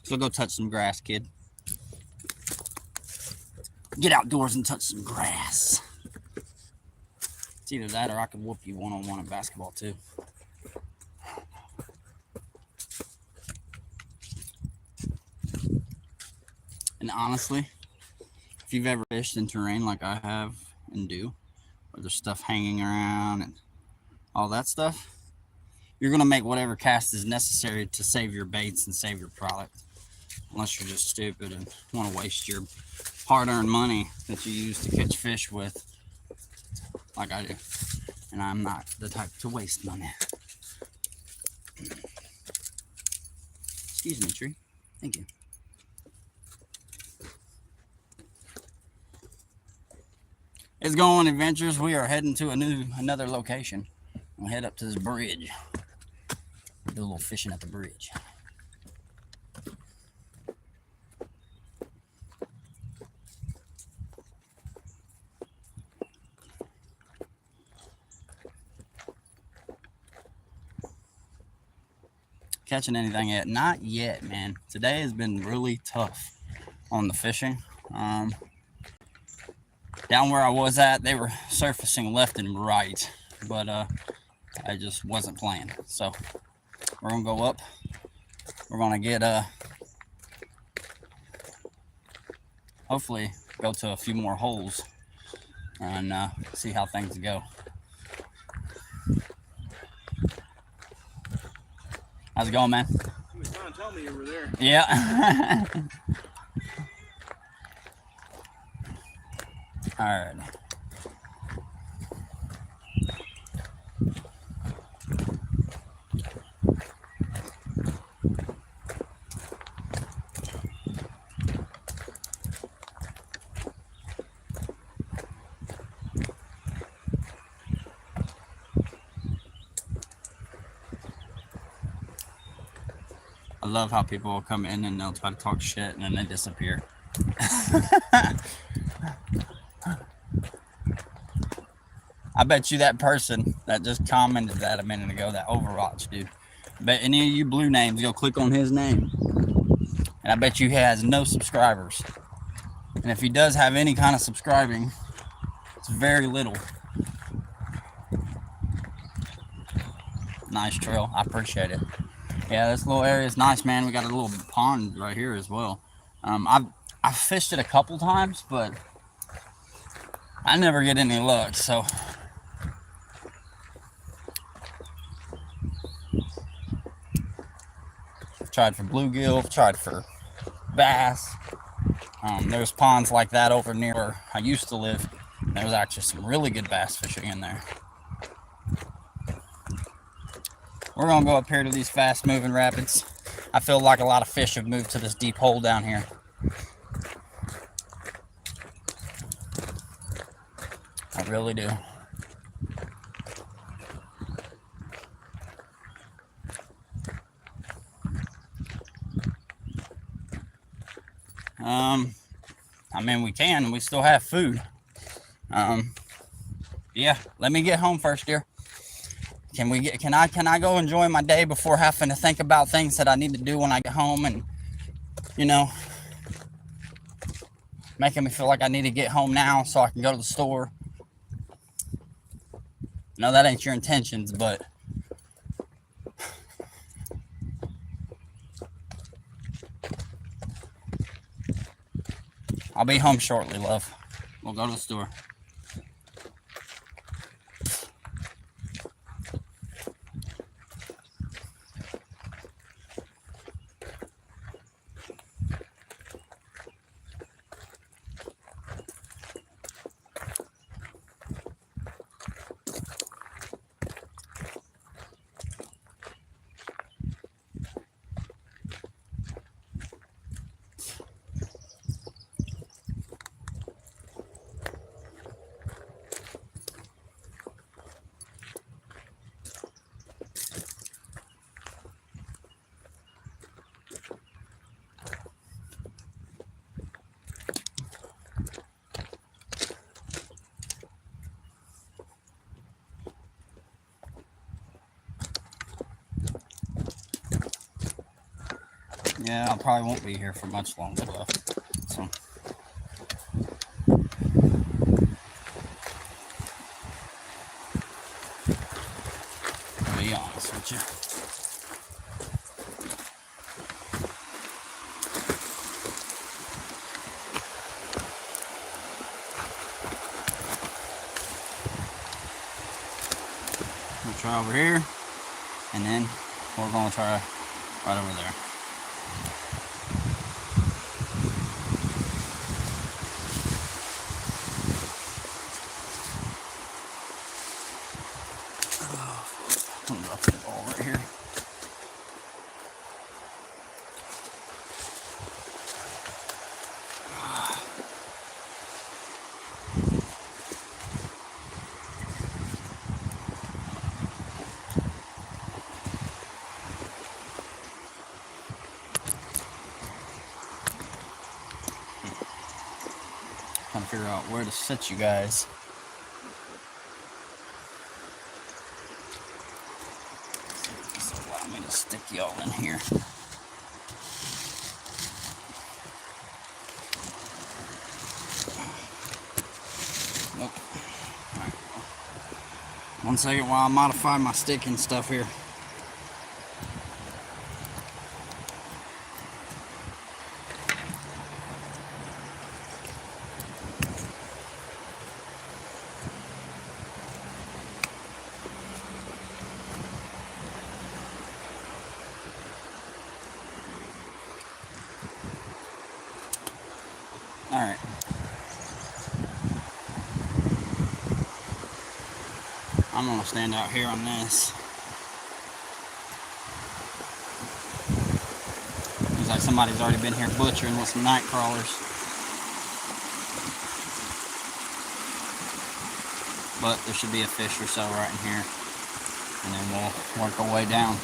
So go touch some grass, kid. Get outdoors and touch some grass. It's either that or I could whoop you one-on-one in basketball too. And honestly, if you've ever fished in terrain like I have and do, where there's stuff hanging around and all that stuff, you're going to make whatever cast is necessary to save your baits and save your product. Unless you're just stupid and want to waste your hard-earned money that you use to catch fish with, like I do. And I'm not the type to waste money. Excuse me, tree. Thank you. It's going adventures. We are heading to another location. We'll head up to this bridge. Do a little fishing at the bridge. Catching anything yet? Not yet, man. Today has been really tough on the fishing. Down where I was at, they were surfacing left and right, but I just wasn't playing. So we're gonna go up. We're gonna get hopefully go to a few more holes and see how things go. How's it going, man? You was trying to tell me you were there. Yeah. All right. I love how people will come in and they'll try to talk shit and then they disappear. I bet you that person that just commented that a minute ago, that Overwatch dude, I bet any of you blue names, go click on his name. And I bet you he has no subscribers. And if he does have any kind of subscribing, it's very little. Nice trail. I appreciate it. Yeah, this little area is nice, man. We got a little pond right here as well. I've fished it a couple times, but I never get any luck, so. I've tried for bluegill, I've tried for bass. There's ponds like that over near where I used to live. There was actually some really good bass fishing in there. We're gonna go up here to these fast moving rapids. I feel like a lot of fish have moved to this deep hole down here. I really do. I mean, we can. We still have food. Yeah. Let me get home first, dear. Can I go enjoy my day before having to think about things that I need to do when I get home, and making me feel like I need to get home now so I can go to the store. No, that ain't your intentions, but I'll be home shortly, love. We'll go to the store. Yeah, I probably won't be here for much longer though. So. To be honest with you. We'll try over here, and then we're going to try right over there. I'm gonna put it all right here. Trying to figure out where to set you guys. So allow me to stick y'all in here. Nope. Alright. 1 second while I modify my stick and stuff here. Alright. I'm going to stand out here on this. Looks like somebody's already been here butchering with some night crawlers. But there should be a fish or so right in here. And then we'll work our way down.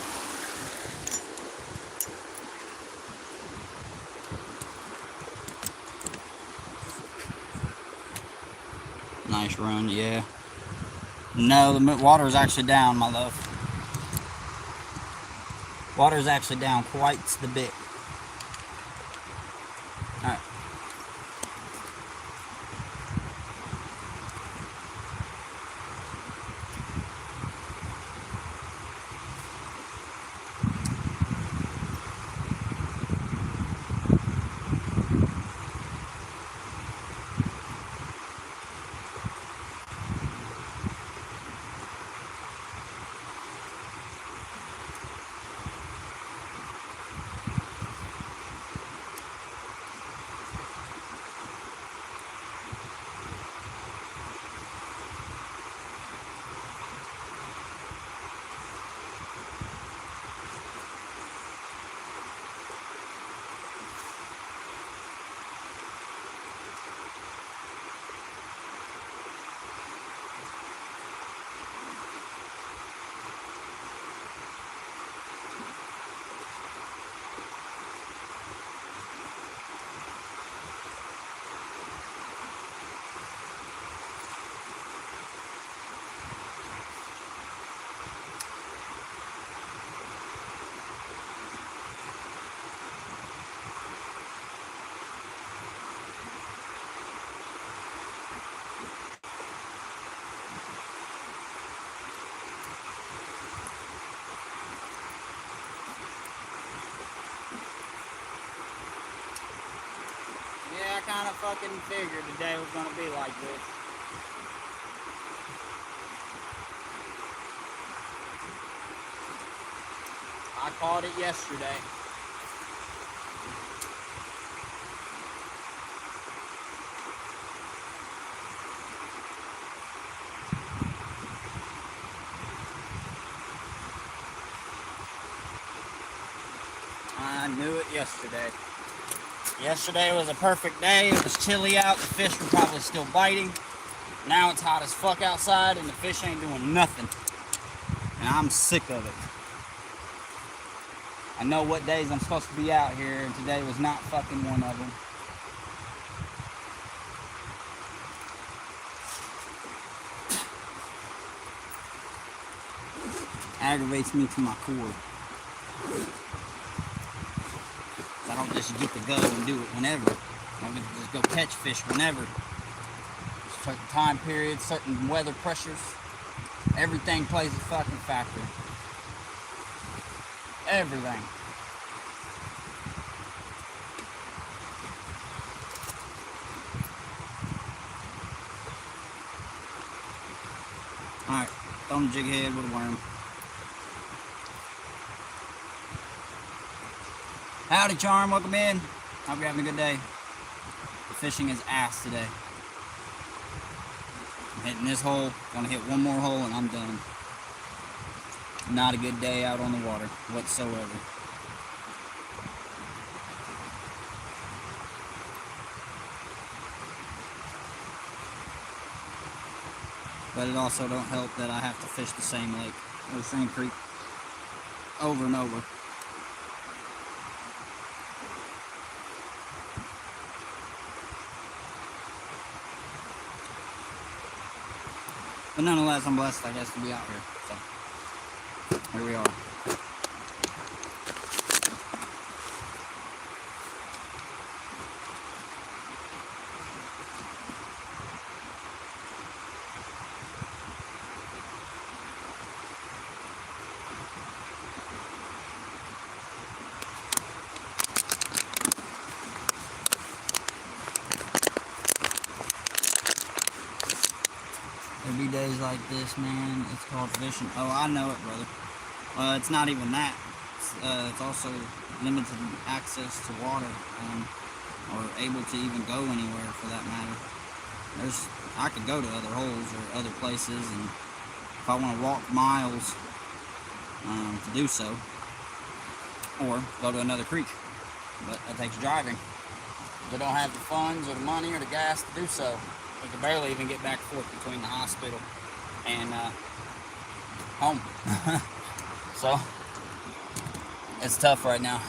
Nice run, yeah. No, the water is actually down, my love. Water is actually down quite the bit. Alright. Yeah, I kind of fucking figured today was going to be like this. I caught it yesterday. I knew it yesterday. Yesterday was a perfect day. It was chilly out. The fish were probably still biting. Now it's hot as fuck outside and the fish ain't doing nothing. And I'm sick of it. I know what days I'm supposed to be out here, and today was not fucking one of them. Aggravates me to my core. I don't just get to go and do it whenever. I don't get to just go catch fish whenever. Certain time periods, certain weather pressures, everything plays a fucking factor. Everything. Alright, throw the jig head with a worm. Howdy, Charm, welcome in. Hope you're having a good day. The fishing is ass today. I'm hitting this hole, gonna hit one more hole and I'm done. Not a good day out on the water whatsoever. But it also don't help that I have to fish the same lake or the same creek over and over. But nonetheless, I'm blessed, I guess, to be out here. So, here we are. There be days like this, man. It's called fishing. Oh, I know it, brother. It's not even that. It's also limited access to water, or able to even go anywhere for that matter. I could go to other holes or other places, and if I want to walk miles to do so, or go to another creek, but that takes driving. They don't have the funds or the money or the gas to do so. We can barely even get back and forth between the hospital and home. So, it's tough right now.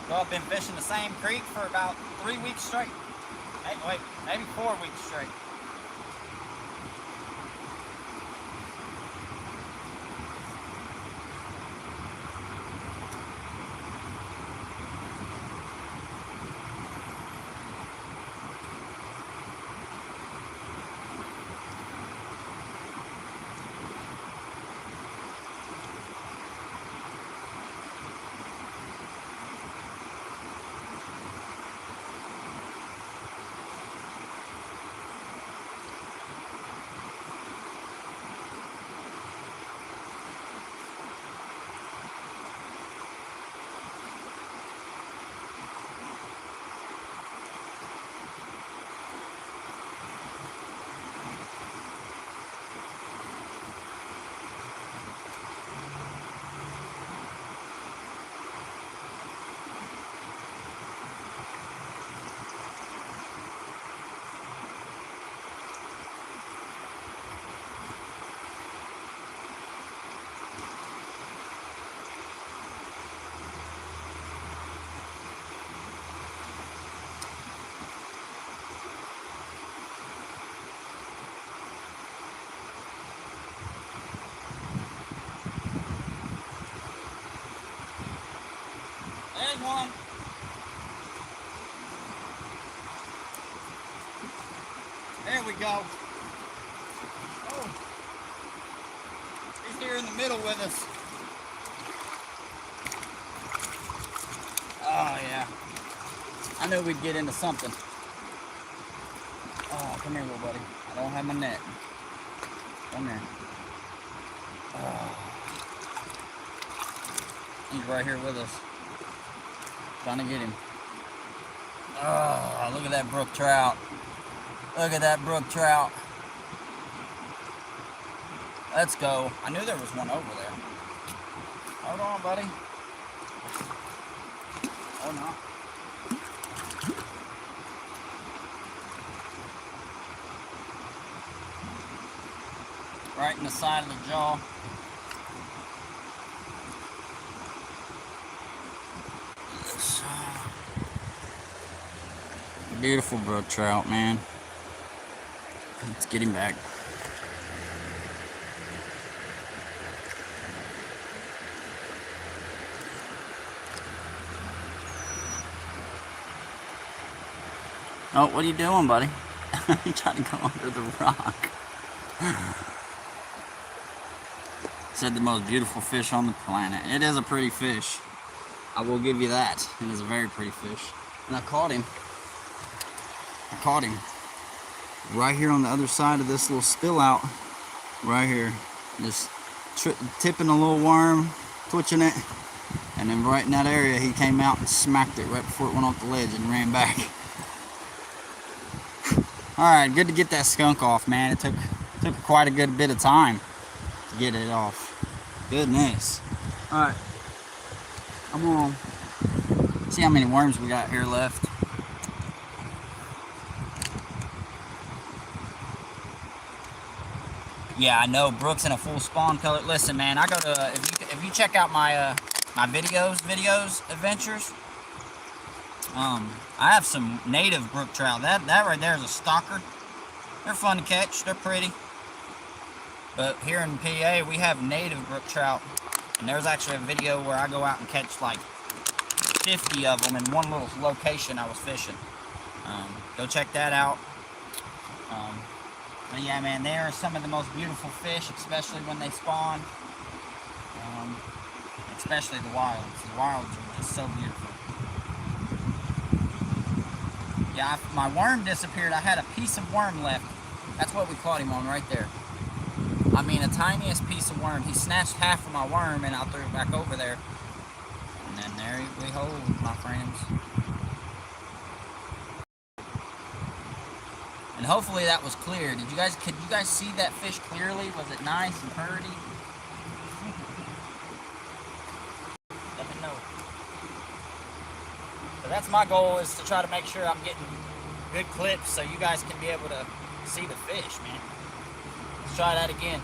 So I've been fishing the same creek for about 3 weeks straight. Hey, wait, maybe 4 weeks straight. There's one. There we go. Oh. He's here in the middle with us. Oh, yeah. I knew we'd get into something. Oh, come here, little buddy. I don't have my net. Come here. Oh. He's right here with us. Trying to get him. Oh, look at that brook trout. Look at that brook trout. Let's go. I knew there was one over there. Hold on, buddy. Oh, no. Right in the side of the jaw. Beautiful brook trout, man. Let's get him back. Oh, what are you doing, buddy? You trying to go under the rock. Said the most beautiful fish on the planet. It is a pretty fish. I will give you that. It is a very pretty fish. And I caught him. Right here on the other side of this little spill out. Right here. Just tipping a little worm, twitching it. And then right in that area, he came out and smacked it right before it went off the ledge and ran back. Alright, good to get that skunk off, man. It took quite a good bit of time to get it off. Goodness. Alright. I'm gonna see how many worms we got here left. Yeah, I know Brooks in a full spawn color. Listen, man, I go to if you check out my my videos adventures. I have some native brook trout. That right there is a stalker. They're fun to catch. They're pretty. But here in PA, we have native brook trout. And there's actually a video where I go out and catch like 50 of them in one little location I was fishing. Go check that out. But yeah, man, they are some of the most beautiful fish, especially when they spawn. Especially the wilds. The wilds are just so beautiful. Yeah, my worm disappeared. I had a piece of worm left. That's what we caught him on right there. I mean, the tiniest piece of worm. He snatched half of my worm and I threw it back over there. And then there we hold, my friends. And hopefully that was clear. Could you guys see that fish clearly? Was it nice and pretty? Let me know. So that's my goal, is to try to make sure I'm getting good clips so you guys can be able to see the fish, man. Let's try that again.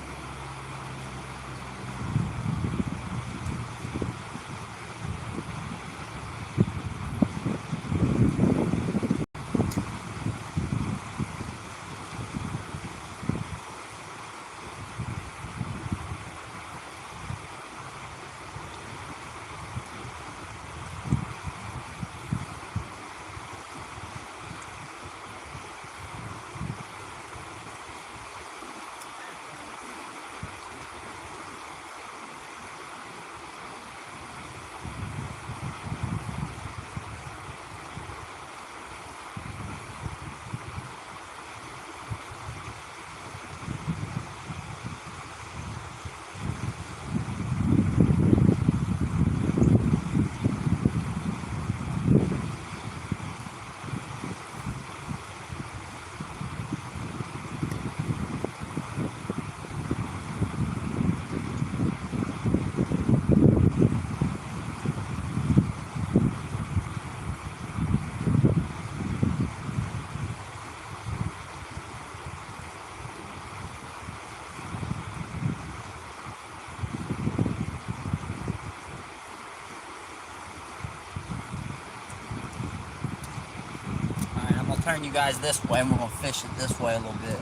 Turn you guys this way and we're gonna fish it this way a little bit.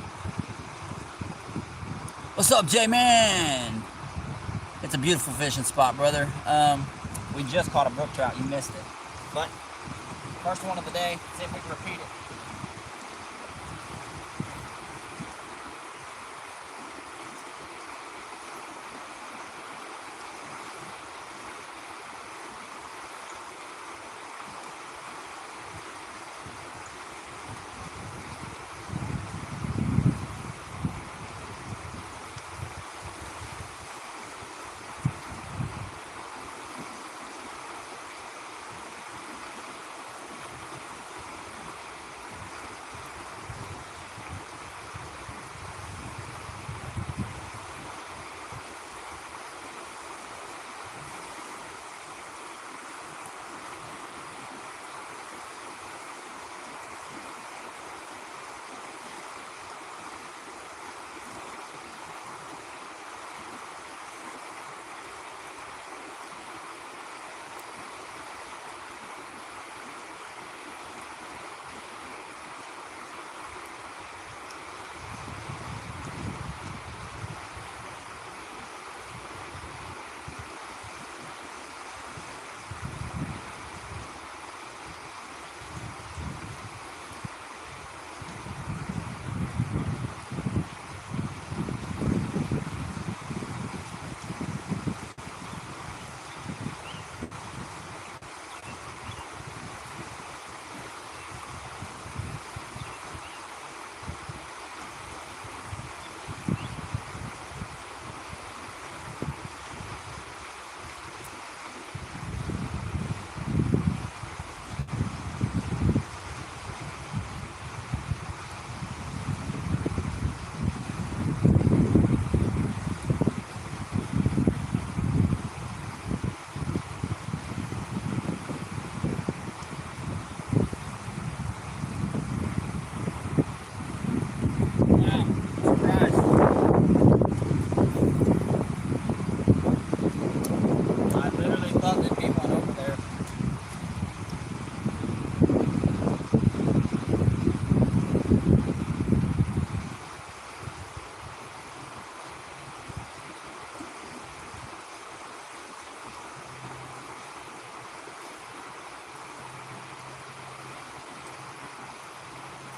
What's up, J-Man? It's a beautiful fishing spot, brother. We just caught a brook trout. You missed it. But first one of the day. See if we can repeat it.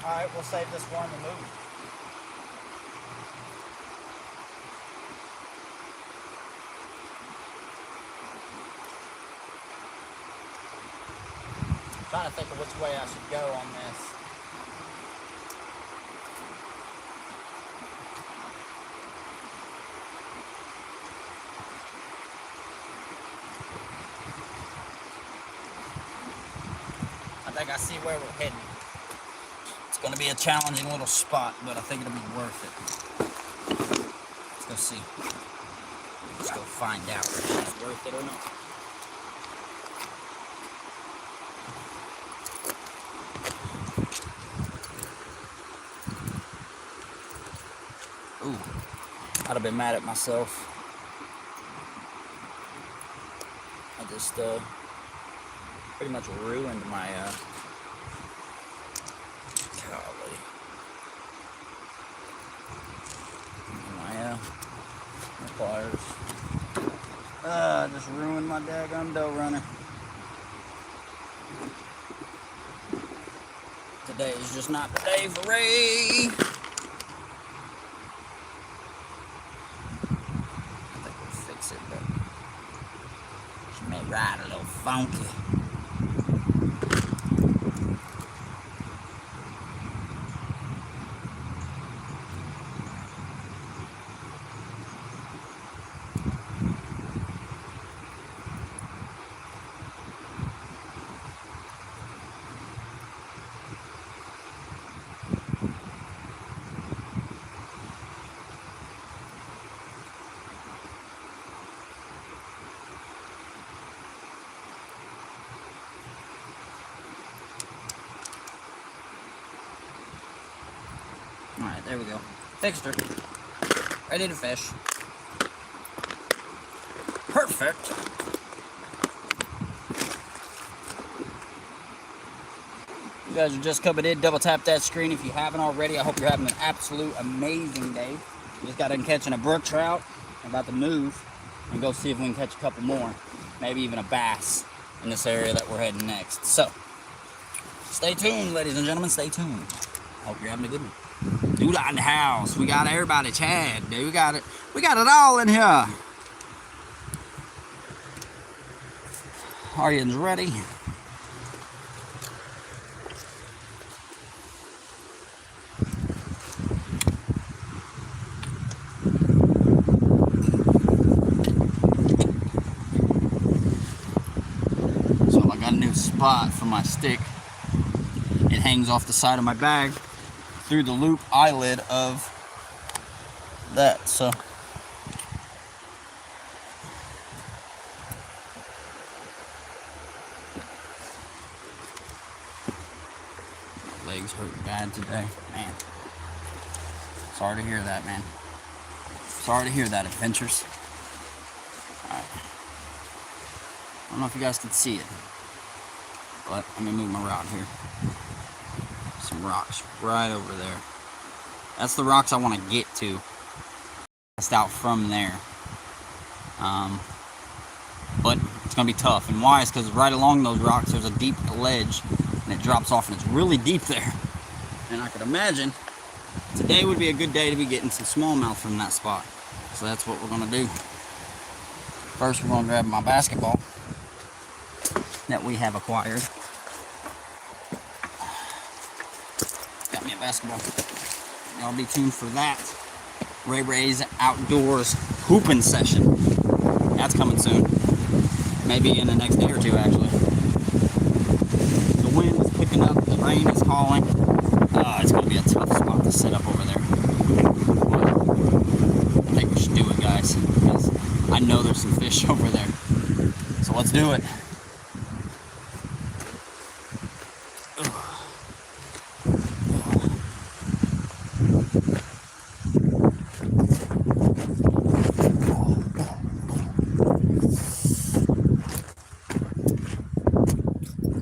Alright, we'll save this one to move. I'm trying to think of which way I should go on this. I think I see where we're heading. It's going to be a challenging little spot, but I think it'll be worth it. Let's go see. Let's go find out if it's worth it or not. Ooh, I'd have been mad at myself. I just pretty much ruined my golly. My pliers. I just ruined my daggone dough runner. Today is just not the day for Ray. I think we'll fix it, but she may ride a little funky. Alright, there we go. Fixed her. Ready to fish. Perfect. You guys are just coming in. Double tap that screen if you haven't already. I hope you're having an absolute amazing day. We just got done catching a brook trout. I'm about to move and go see if we can catch a couple more. Maybe even a bass in this area that we're heading next. So, stay tuned, ladies and gentlemen. Stay tuned. I hope you're having a good one. Dude in the house. We got everybody. Chad, dude. We got it all in here. Are you ready? So I got a new spot for my stick. It hangs off the side of my bag through the loop eyelid of that, so legs hurt bad today, man. Sorry to hear that, man. Sorry to hear that, adventures. Alright, I don't know if you guys can see it, but let me move my rod here. Some rocks right over there. That's the rocks I want to get to. Just out from there. But it's going to be tough. And why? Is because right along those rocks there's a deep ledge and it drops off and it's really deep there. And I could imagine today would be a good day to be getting some smallmouth from that spot. So that's what we're going to do. First we're going to grab my basketball that we have acquired. Got me a basketball. Y'all be tuned for that. RayRay's Outdoors hooping session. That's coming soon. Maybe in the next day or two, actually. The wind is picking up. The rain is falling. It's going to be a tough spot to set up over there. I think we should do it, guys. Because I know there's some fish over there. So let's do it.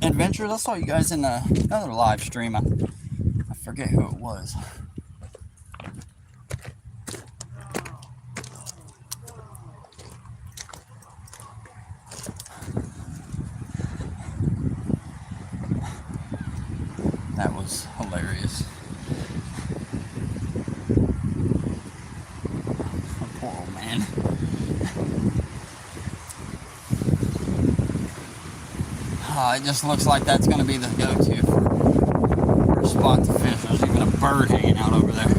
Adventures, I saw you guys in another live stream. I forget who it was. That was hilarious. It just looks like that's going to be the go-to for a spot to fish. There's even a bird hanging out over there.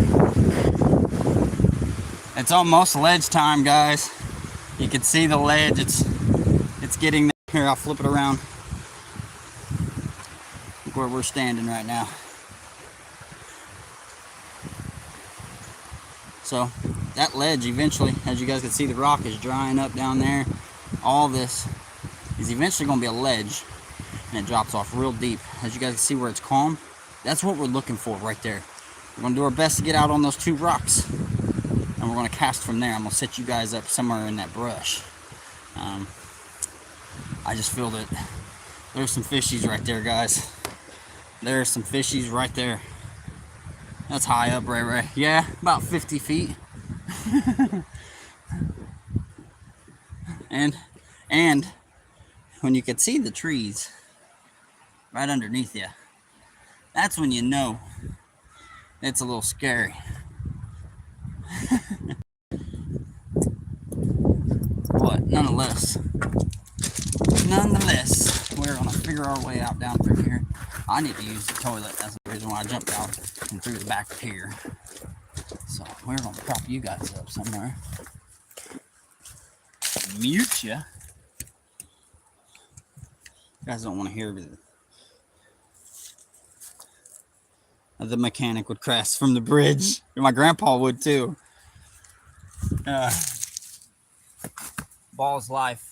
It's almost ledge time, guys. You can see the ledge. It's getting there. Here, I'll flip it around. Look where we're standing right now. So that ledge eventually, as you guys can see, the rock is drying up down there. All this is eventually going to be a ledge, and it drops off real deep. As you guys can see where it's calm, that's what we're looking for right there. We're going to do our best to get out on those two rocks, and we're going to cast from there. I'm going to set you guys up somewhere in that brush. I just feel that there's some fishies right there, guys. There's some fishies right there. That's high up, RayRay. Yeah, about 50 feet. and when you can see the trees right underneath you, that's when you know it's a little scary. But nonetheless, we're gonna figure our way out down through here. I need to use the toilet. That's the reason why I jumped out and through the back of here. So we're gonna prop you guys up somewhere. Mute ya. You guys don't want to hear the mechanic would crash from the bridge. My grandpa would too. Ball's life.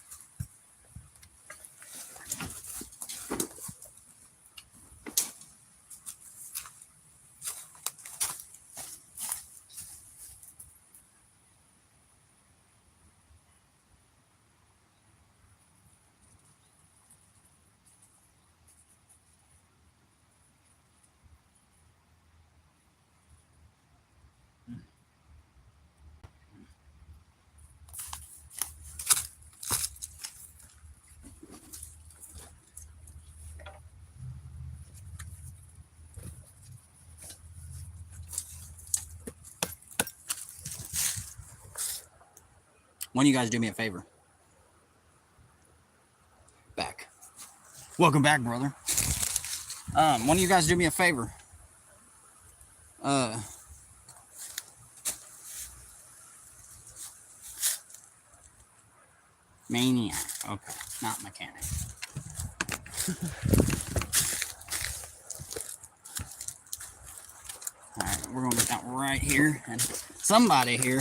One of you guys do me a favor. Back. Welcome back, brother. One of you guys do me a favor. Maniac. Okay, not mechanic. Alright, we're gonna get out right here. And somebody here,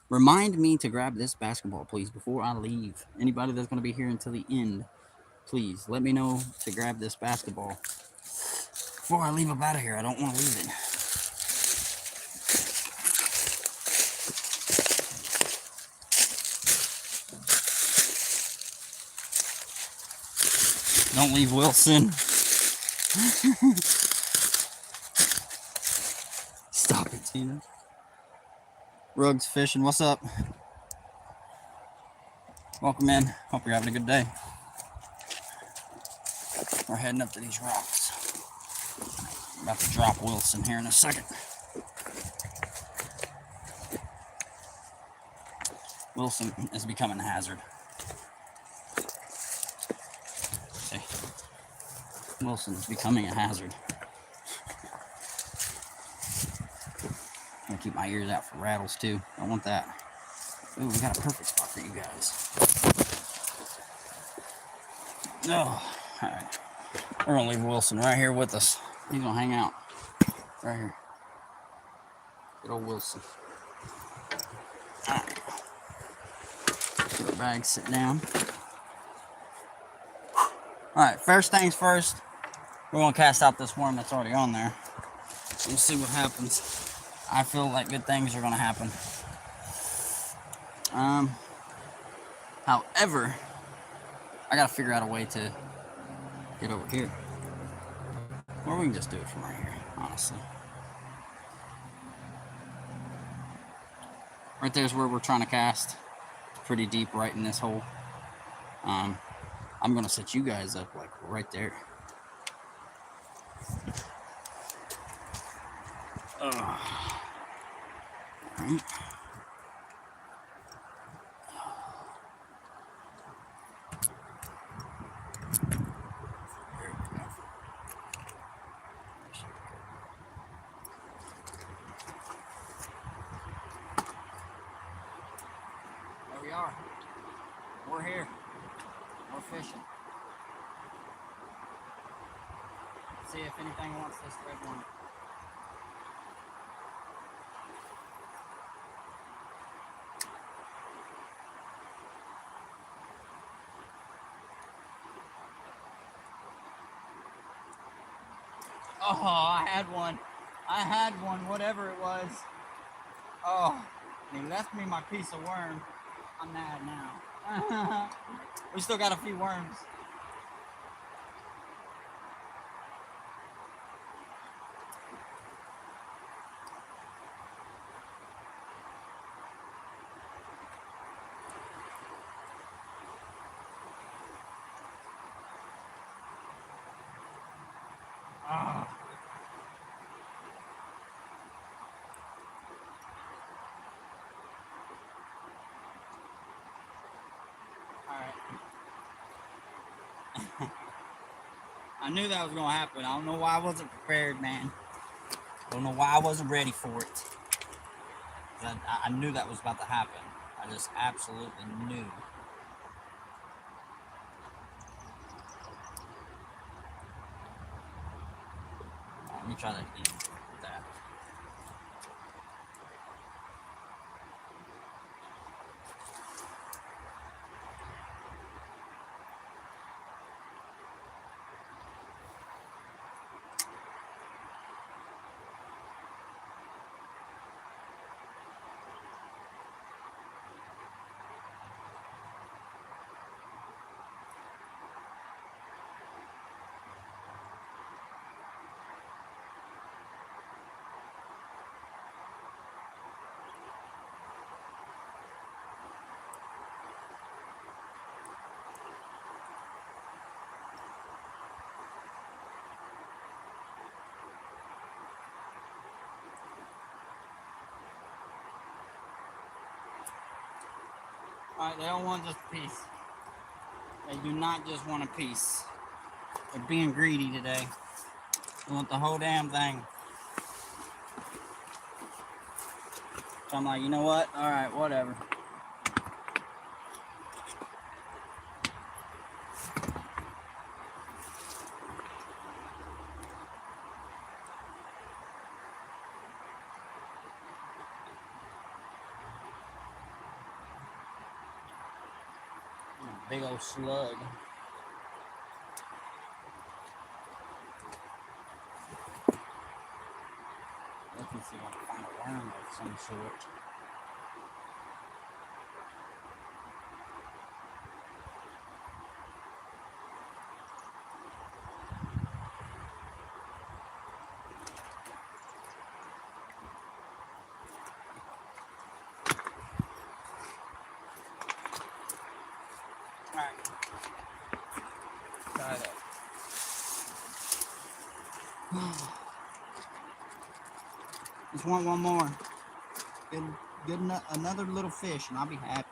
remind me to grab this basketball, please, before I leave. Anybody that's gonna be here until the end, please let me know to grab this basketball before I leave up out of here. I don't want to leave it. Don't leave Wilson. Stop it, Tina. Rugs Fishing, what's up? Welcome in. Hope you're having a good day. We're heading up to these rocks. I'm about to drop Wilson here in a second. Wilson is becoming a hazard. See? Wilson is becoming a hazard. I'm gonna keep my ears out for rattles too. I want that. Ooh, we got a perfect spot for you guys. Oh, alright. We're gonna leave Wilson right here with us. He's gonna hang out right here. Good old Wilson. Alright. Get our bag, sit down. Alright, first things first, we're gonna cast out this worm that's already on there. We'll see what happens. I feel like good things are gonna happen. However, I gotta figure out a way to get over here. Or we can just do it from right here, honestly. Right there's where we're trying to cast. It's pretty deep right in this hole. I'm gonna set you guys up like right there. Alright. We're here. We're fishing. See if anything wants this red one. Oh, I had one, whatever it was. Oh, he left me my piece of worm. I'm mad now. We still got a few worms. Oh. Alright. I knew that was going to happen. I don't know why I wasn't prepared, man. I don't know why I wasn't ready for it. I knew that was about to happen. I just absolutely knew. Let me try that again. That. Alright, they don't want just a piece. They do not just want a piece. They're being greedy today. They want the whole damn thing. So I'm like, you know what? Alright, whatever. Big old slug. Let me see if I can find a worm of some sort. Alright. Try that. Just want one more. Get another little fish and I'll be happy.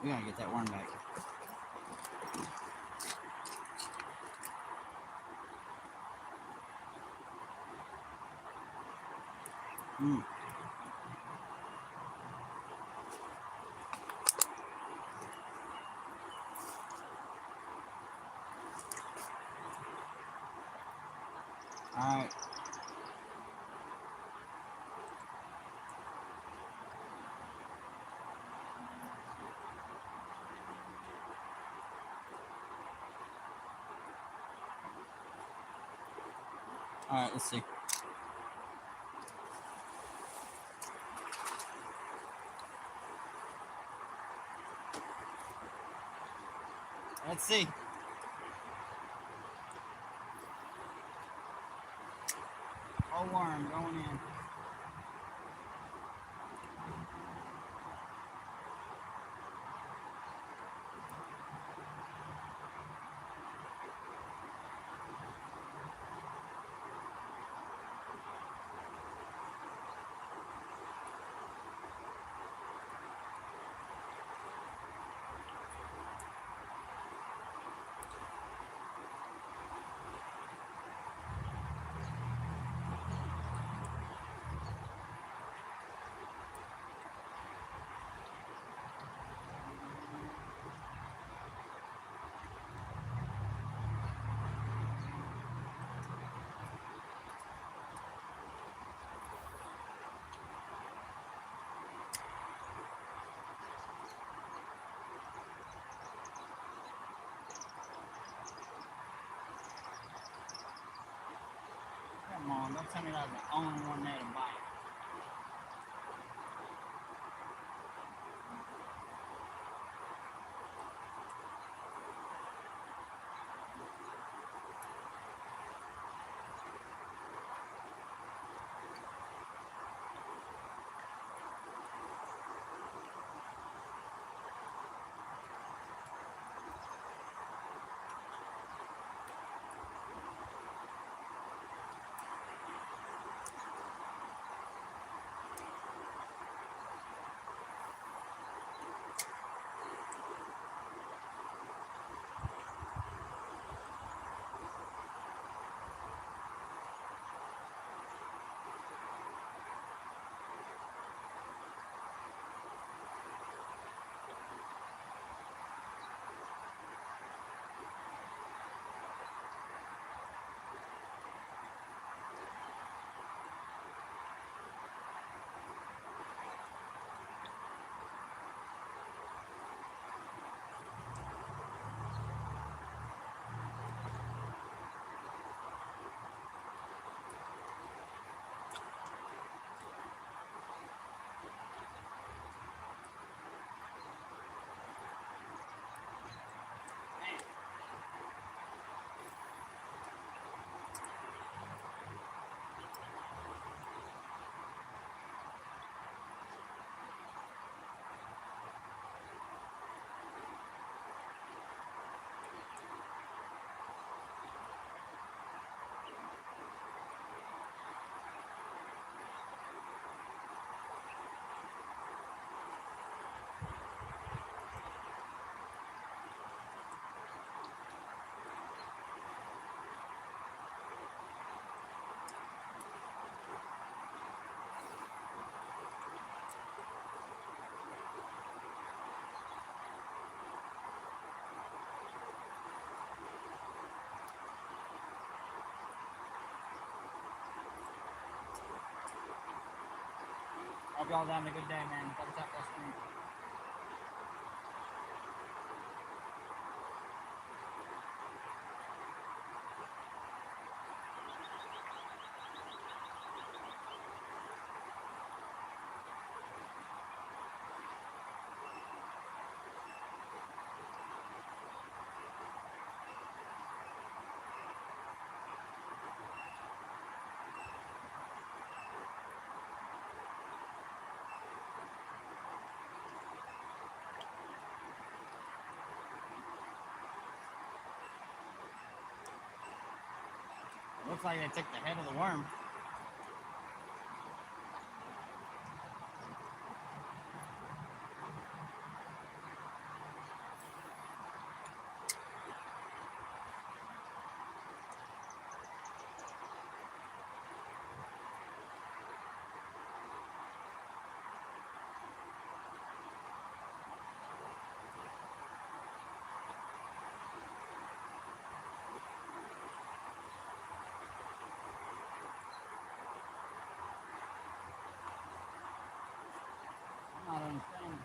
We gotta get that worm back. Alright. Alright, let's see. Let's see. Whole worm going in. Don't tell me that was the only one there to bite. Hope y'all having a good day, man. Double tap that screen. Looks like they took the head of the worm. I'm not understanding.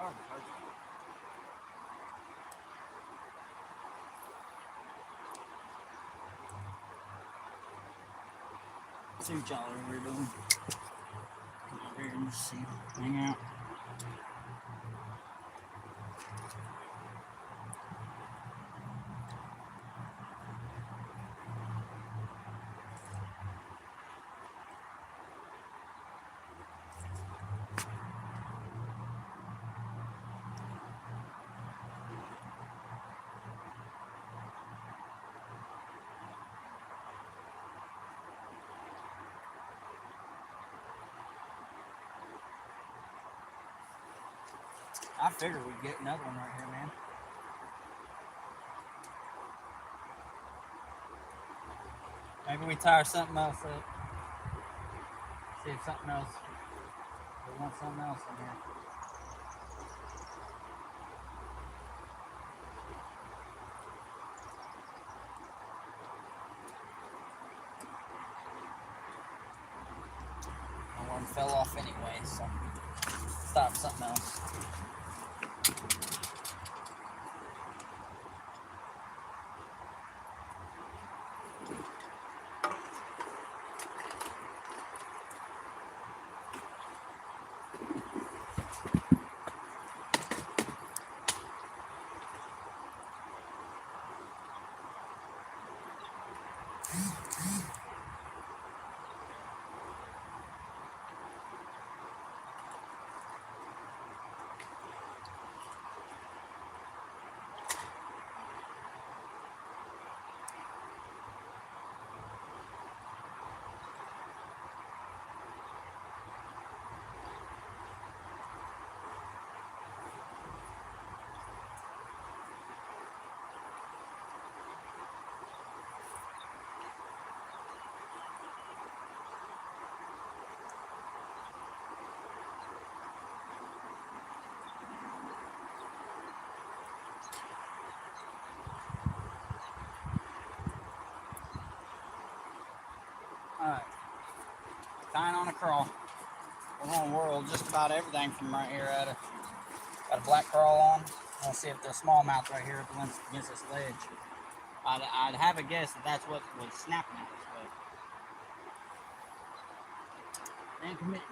Oh, see what y'all are over doing. Come over here and just see. Hang out. I figured we'd get another one right here, man. Maybe we tire something else up. See if something else. We want something else in here. One fell off anyway, so stop something else. Alright, tying on a crawl. We're going to whirl just about everything from right here at got a black crawl on. We'll see if the smallmouth right here against this ledge. I'd have a guess that that's what was snapping at us, but ain't committing.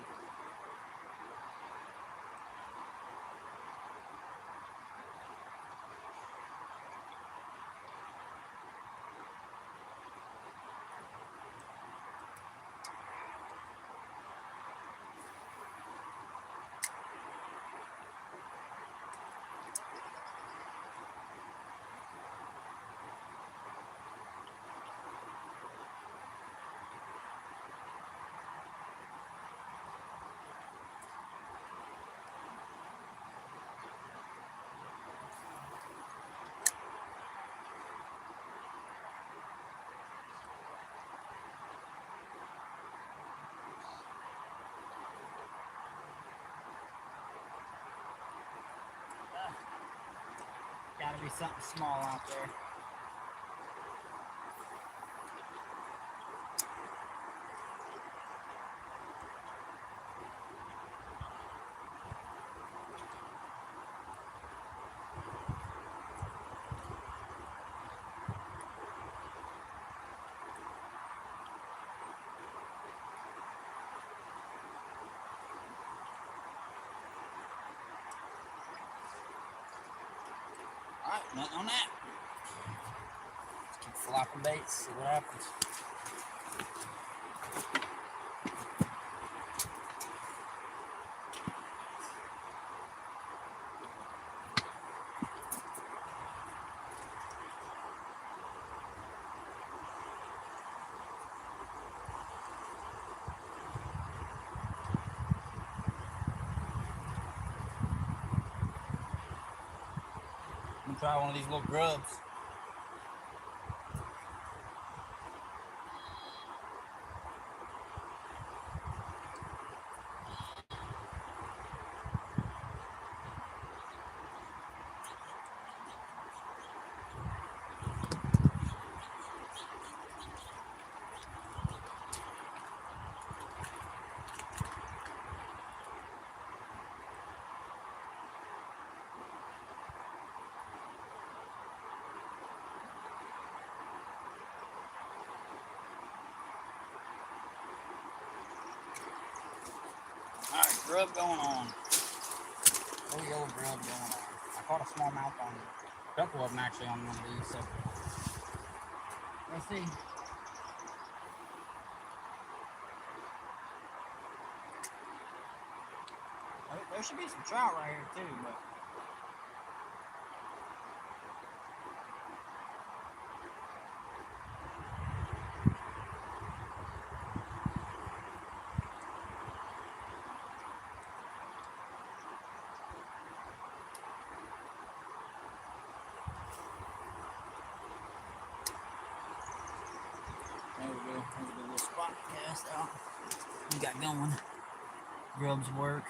Gotta be something small out there. Alright, nothing on that. Let's keep flopping baits, see what happens. I'm gonna try one of these little grubs. Alright, grub going on. Little yellow grub going on. I caught a smallmouth on a couple of them actually on one of these, so let's see. There should be some trout right here too, but test out. We got going. Grubs work.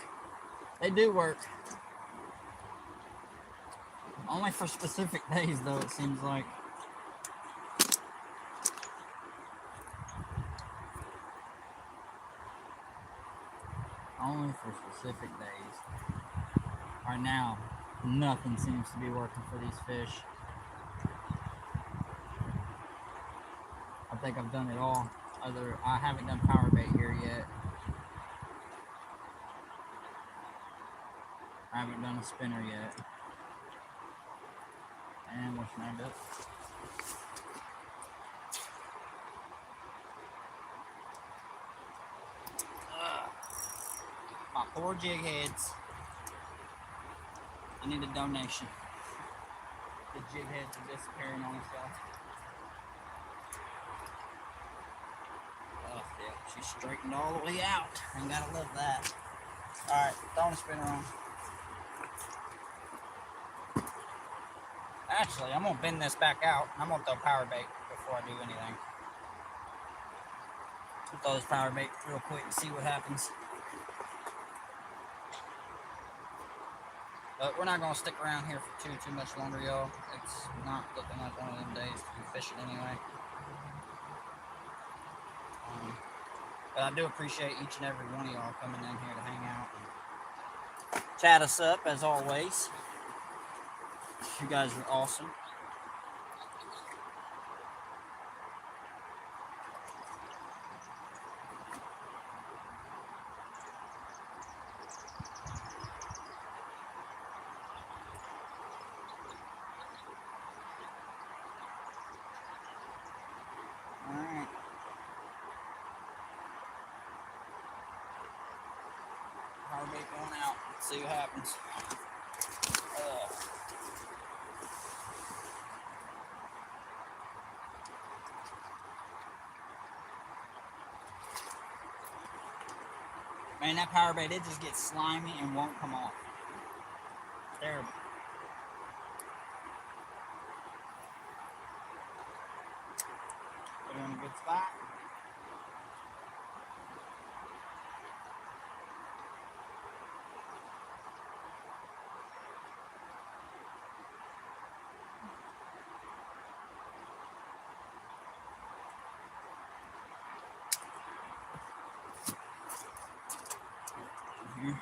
They do work. Only for specific days, though, it seems like. Only for specific days. Right now, nothing seems to be working for these fish. I think I've done it all. I haven't done power bait here yet. I haven't done a spinner yet. And we're snagged up. My poor jig heads. I need a donation. The jig heads are disappearing on itself. Oh, yeah, she's straightened all the way out. I gotta love that. Alright, throwing a spinner on. Actually, I'm gonna bend this back out. I'm gonna throw power bait before I do anything. I'll throw this power bait real quick and see what happens. But we're not gonna stick around here for too much longer, y'all. It's not looking like one of them days to be fishing anyway. But I do appreciate each and every one of y'all coming in here to hang out and chat us up as always. You guys are awesome. Alright. Power bait going out. Let's see what happens. Man, that power bait, it just gets slimy and won't come off. Terrible. Put it in a good spot. Here.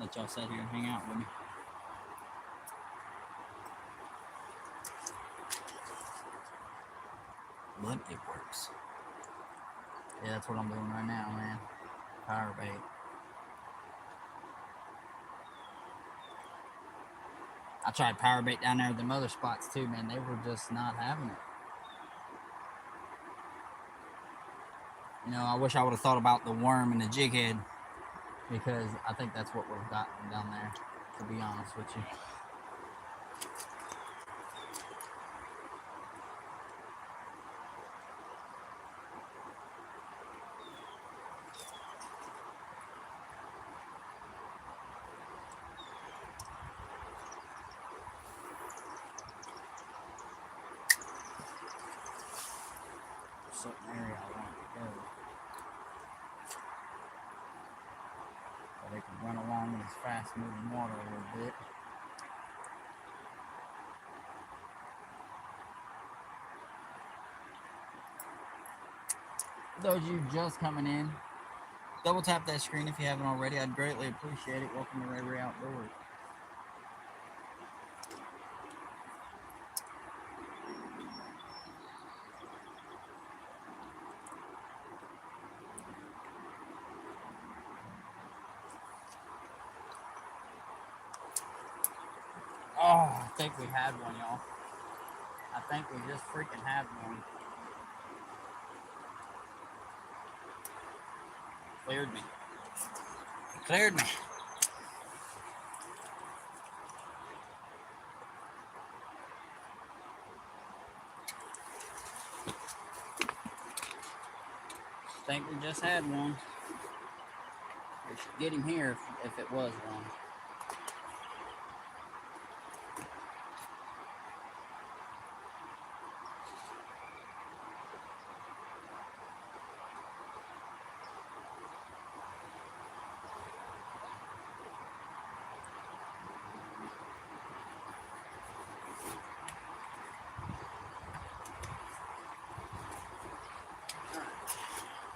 Let y'all sit here and hang out with me. But it works. Yeah, that's what I'm doing right now, man. Power bait. I tried power bait down there at them other spots too, man. They were just not having it. You know, I wish I would have thought about the worm and the jig head, because I think that's what would have gotten down there, to be honest with you. Certain area I want it to go, so they can run along in this fast moving water a little bit. For those of you just coming in, double tap that screen if you haven't already. I'd greatly appreciate it. Welcome to RayRay Outdoors. Oh, I think we had one, y'all. I think we just freaking had one. Cleared me. It cleared me. I think we just had one. We should get him here if it was one.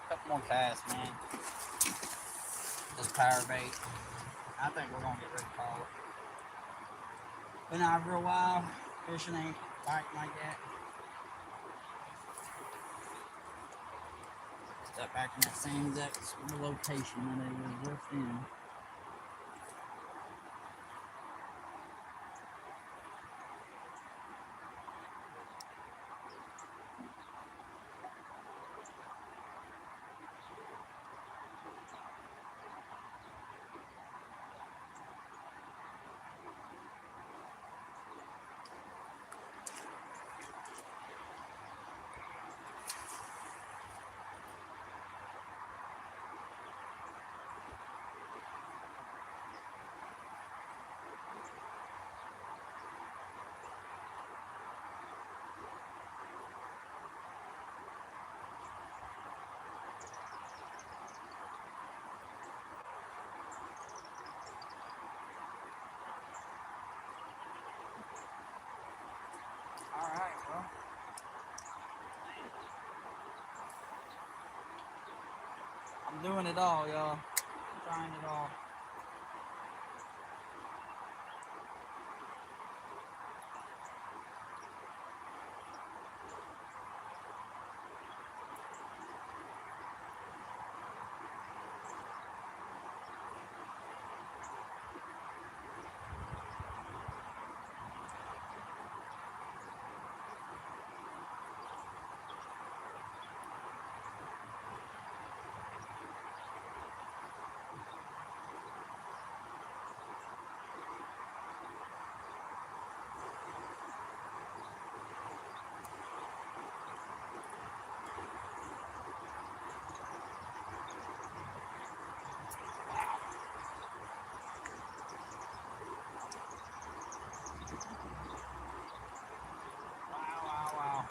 Couple more casts, man. This power bait. I think we're gonna get ready to call it. Been out for a while. Fishing ain't biting like that. Step back in that same exact location that it was just in. Alright, well. I'm doing it all, y'all. I'm trying it all. Wow.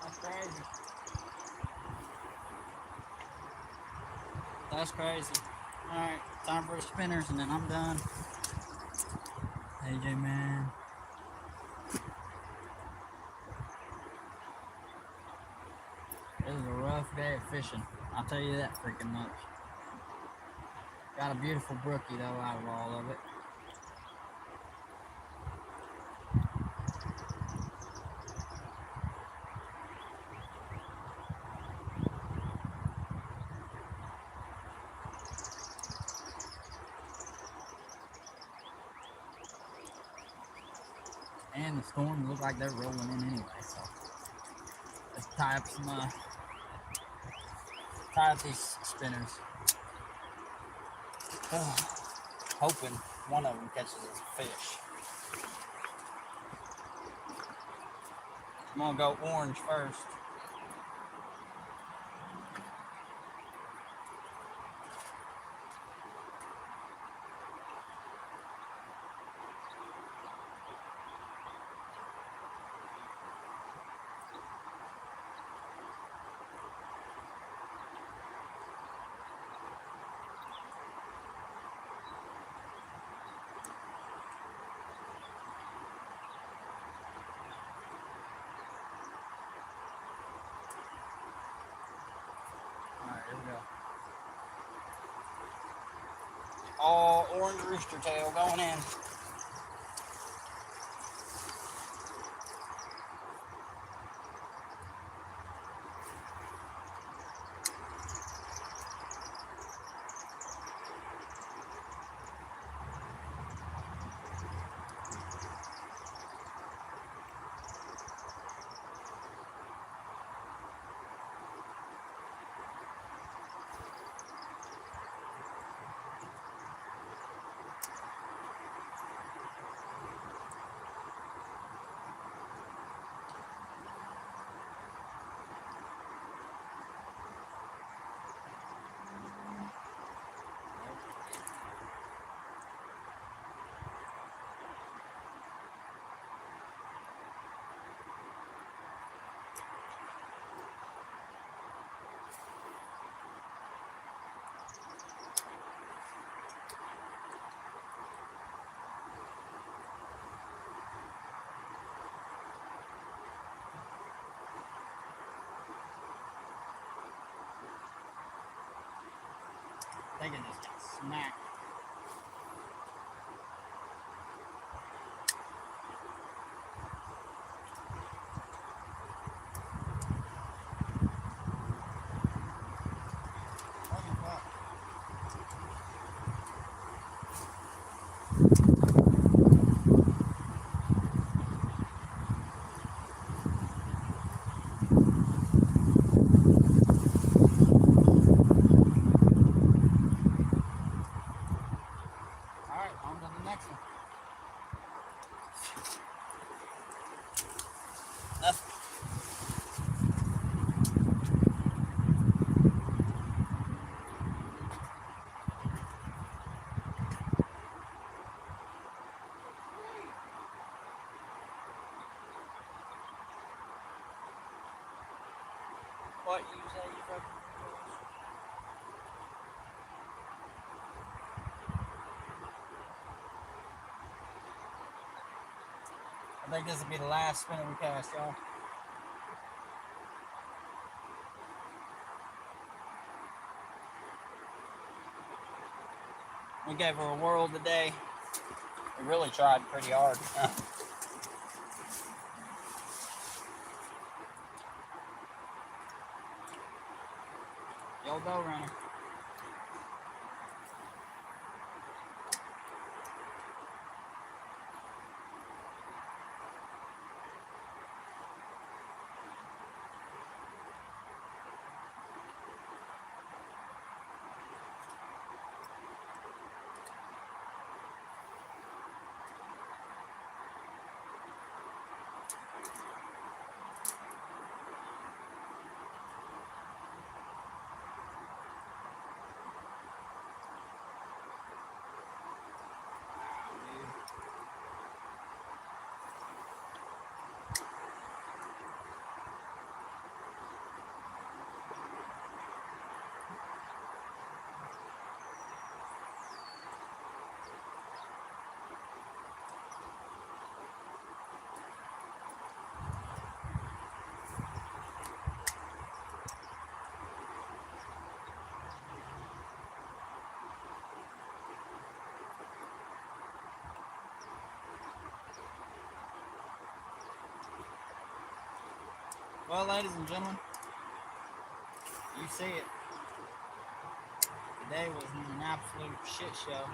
That's crazy. That's crazy. Alright, time for the spinners and then I'm done. AJ, man. It was a rough day of fishing. I'll tell you that freaking much. Got a beautiful brookie though out of all of it. And the storm look like they're rolling in anyway, so let's tie up these spinners. Hoping one of them catches a fish. I'm gonna go orange first. Here we go. All orange rooster tail going in. I think it just got smacked. Alright, on to the next one. Nothing. What you say you fucking I think this will be the last spinner we cast, y'all. We gave her a whirl today. We really tried pretty hard. Yo, go runner. Well, ladies and gentlemen, you see it. Today was an absolute shit show.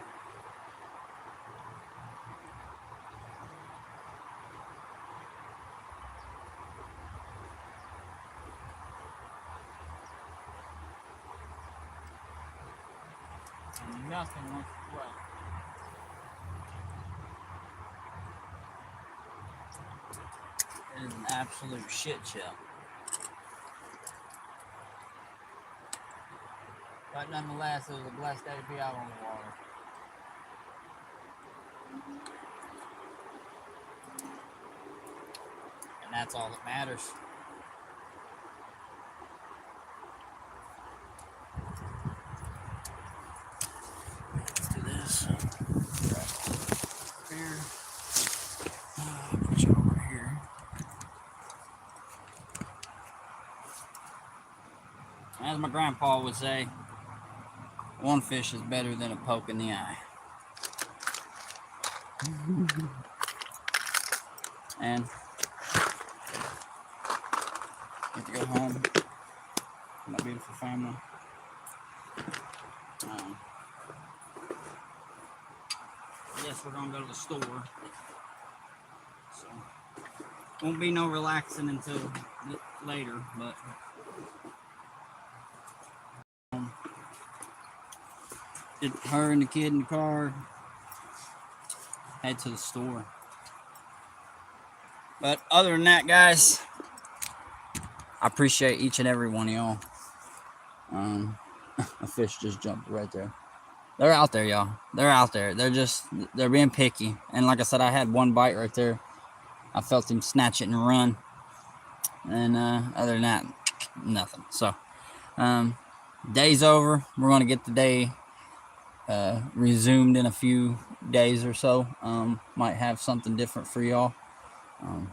And nothing went well. It is an absolute shit show. But nonetheless, it was a blessed day to be out on the water. And that's all that matters. Let's do this. Here. Put you over here. As my grandpa would say, one fish is better than a poke in the eye. And get to go home with my beautiful family. Yes, we're gonna go to the store. So won't be no relaxing until later, but get her and the kid in the car, head to the store. But other than that, guys, I appreciate each and every one of y'all. A fish just jumped right there. They're out there, y'all. They're out there. They're being picky. And like I said, I had one bite right there. I felt him snatch it and run. And other than that, nothing. So, day's over. We're going to get the day resumed in a few days or so. Might have something different for y'all.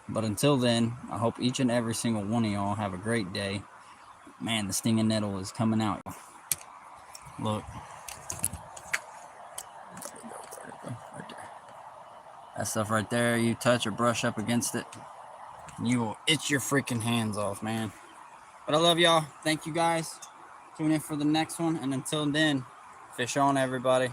But until then, I hope each and every single one of y'all have a great day. Man, the stinging nettle is coming out. Look. That stuff right there, you touch or brush up against it, you will itch your freaking hands off, man. But I love y'all. Thank you guys. Tune in for the next one. And until then, fish on, everybody.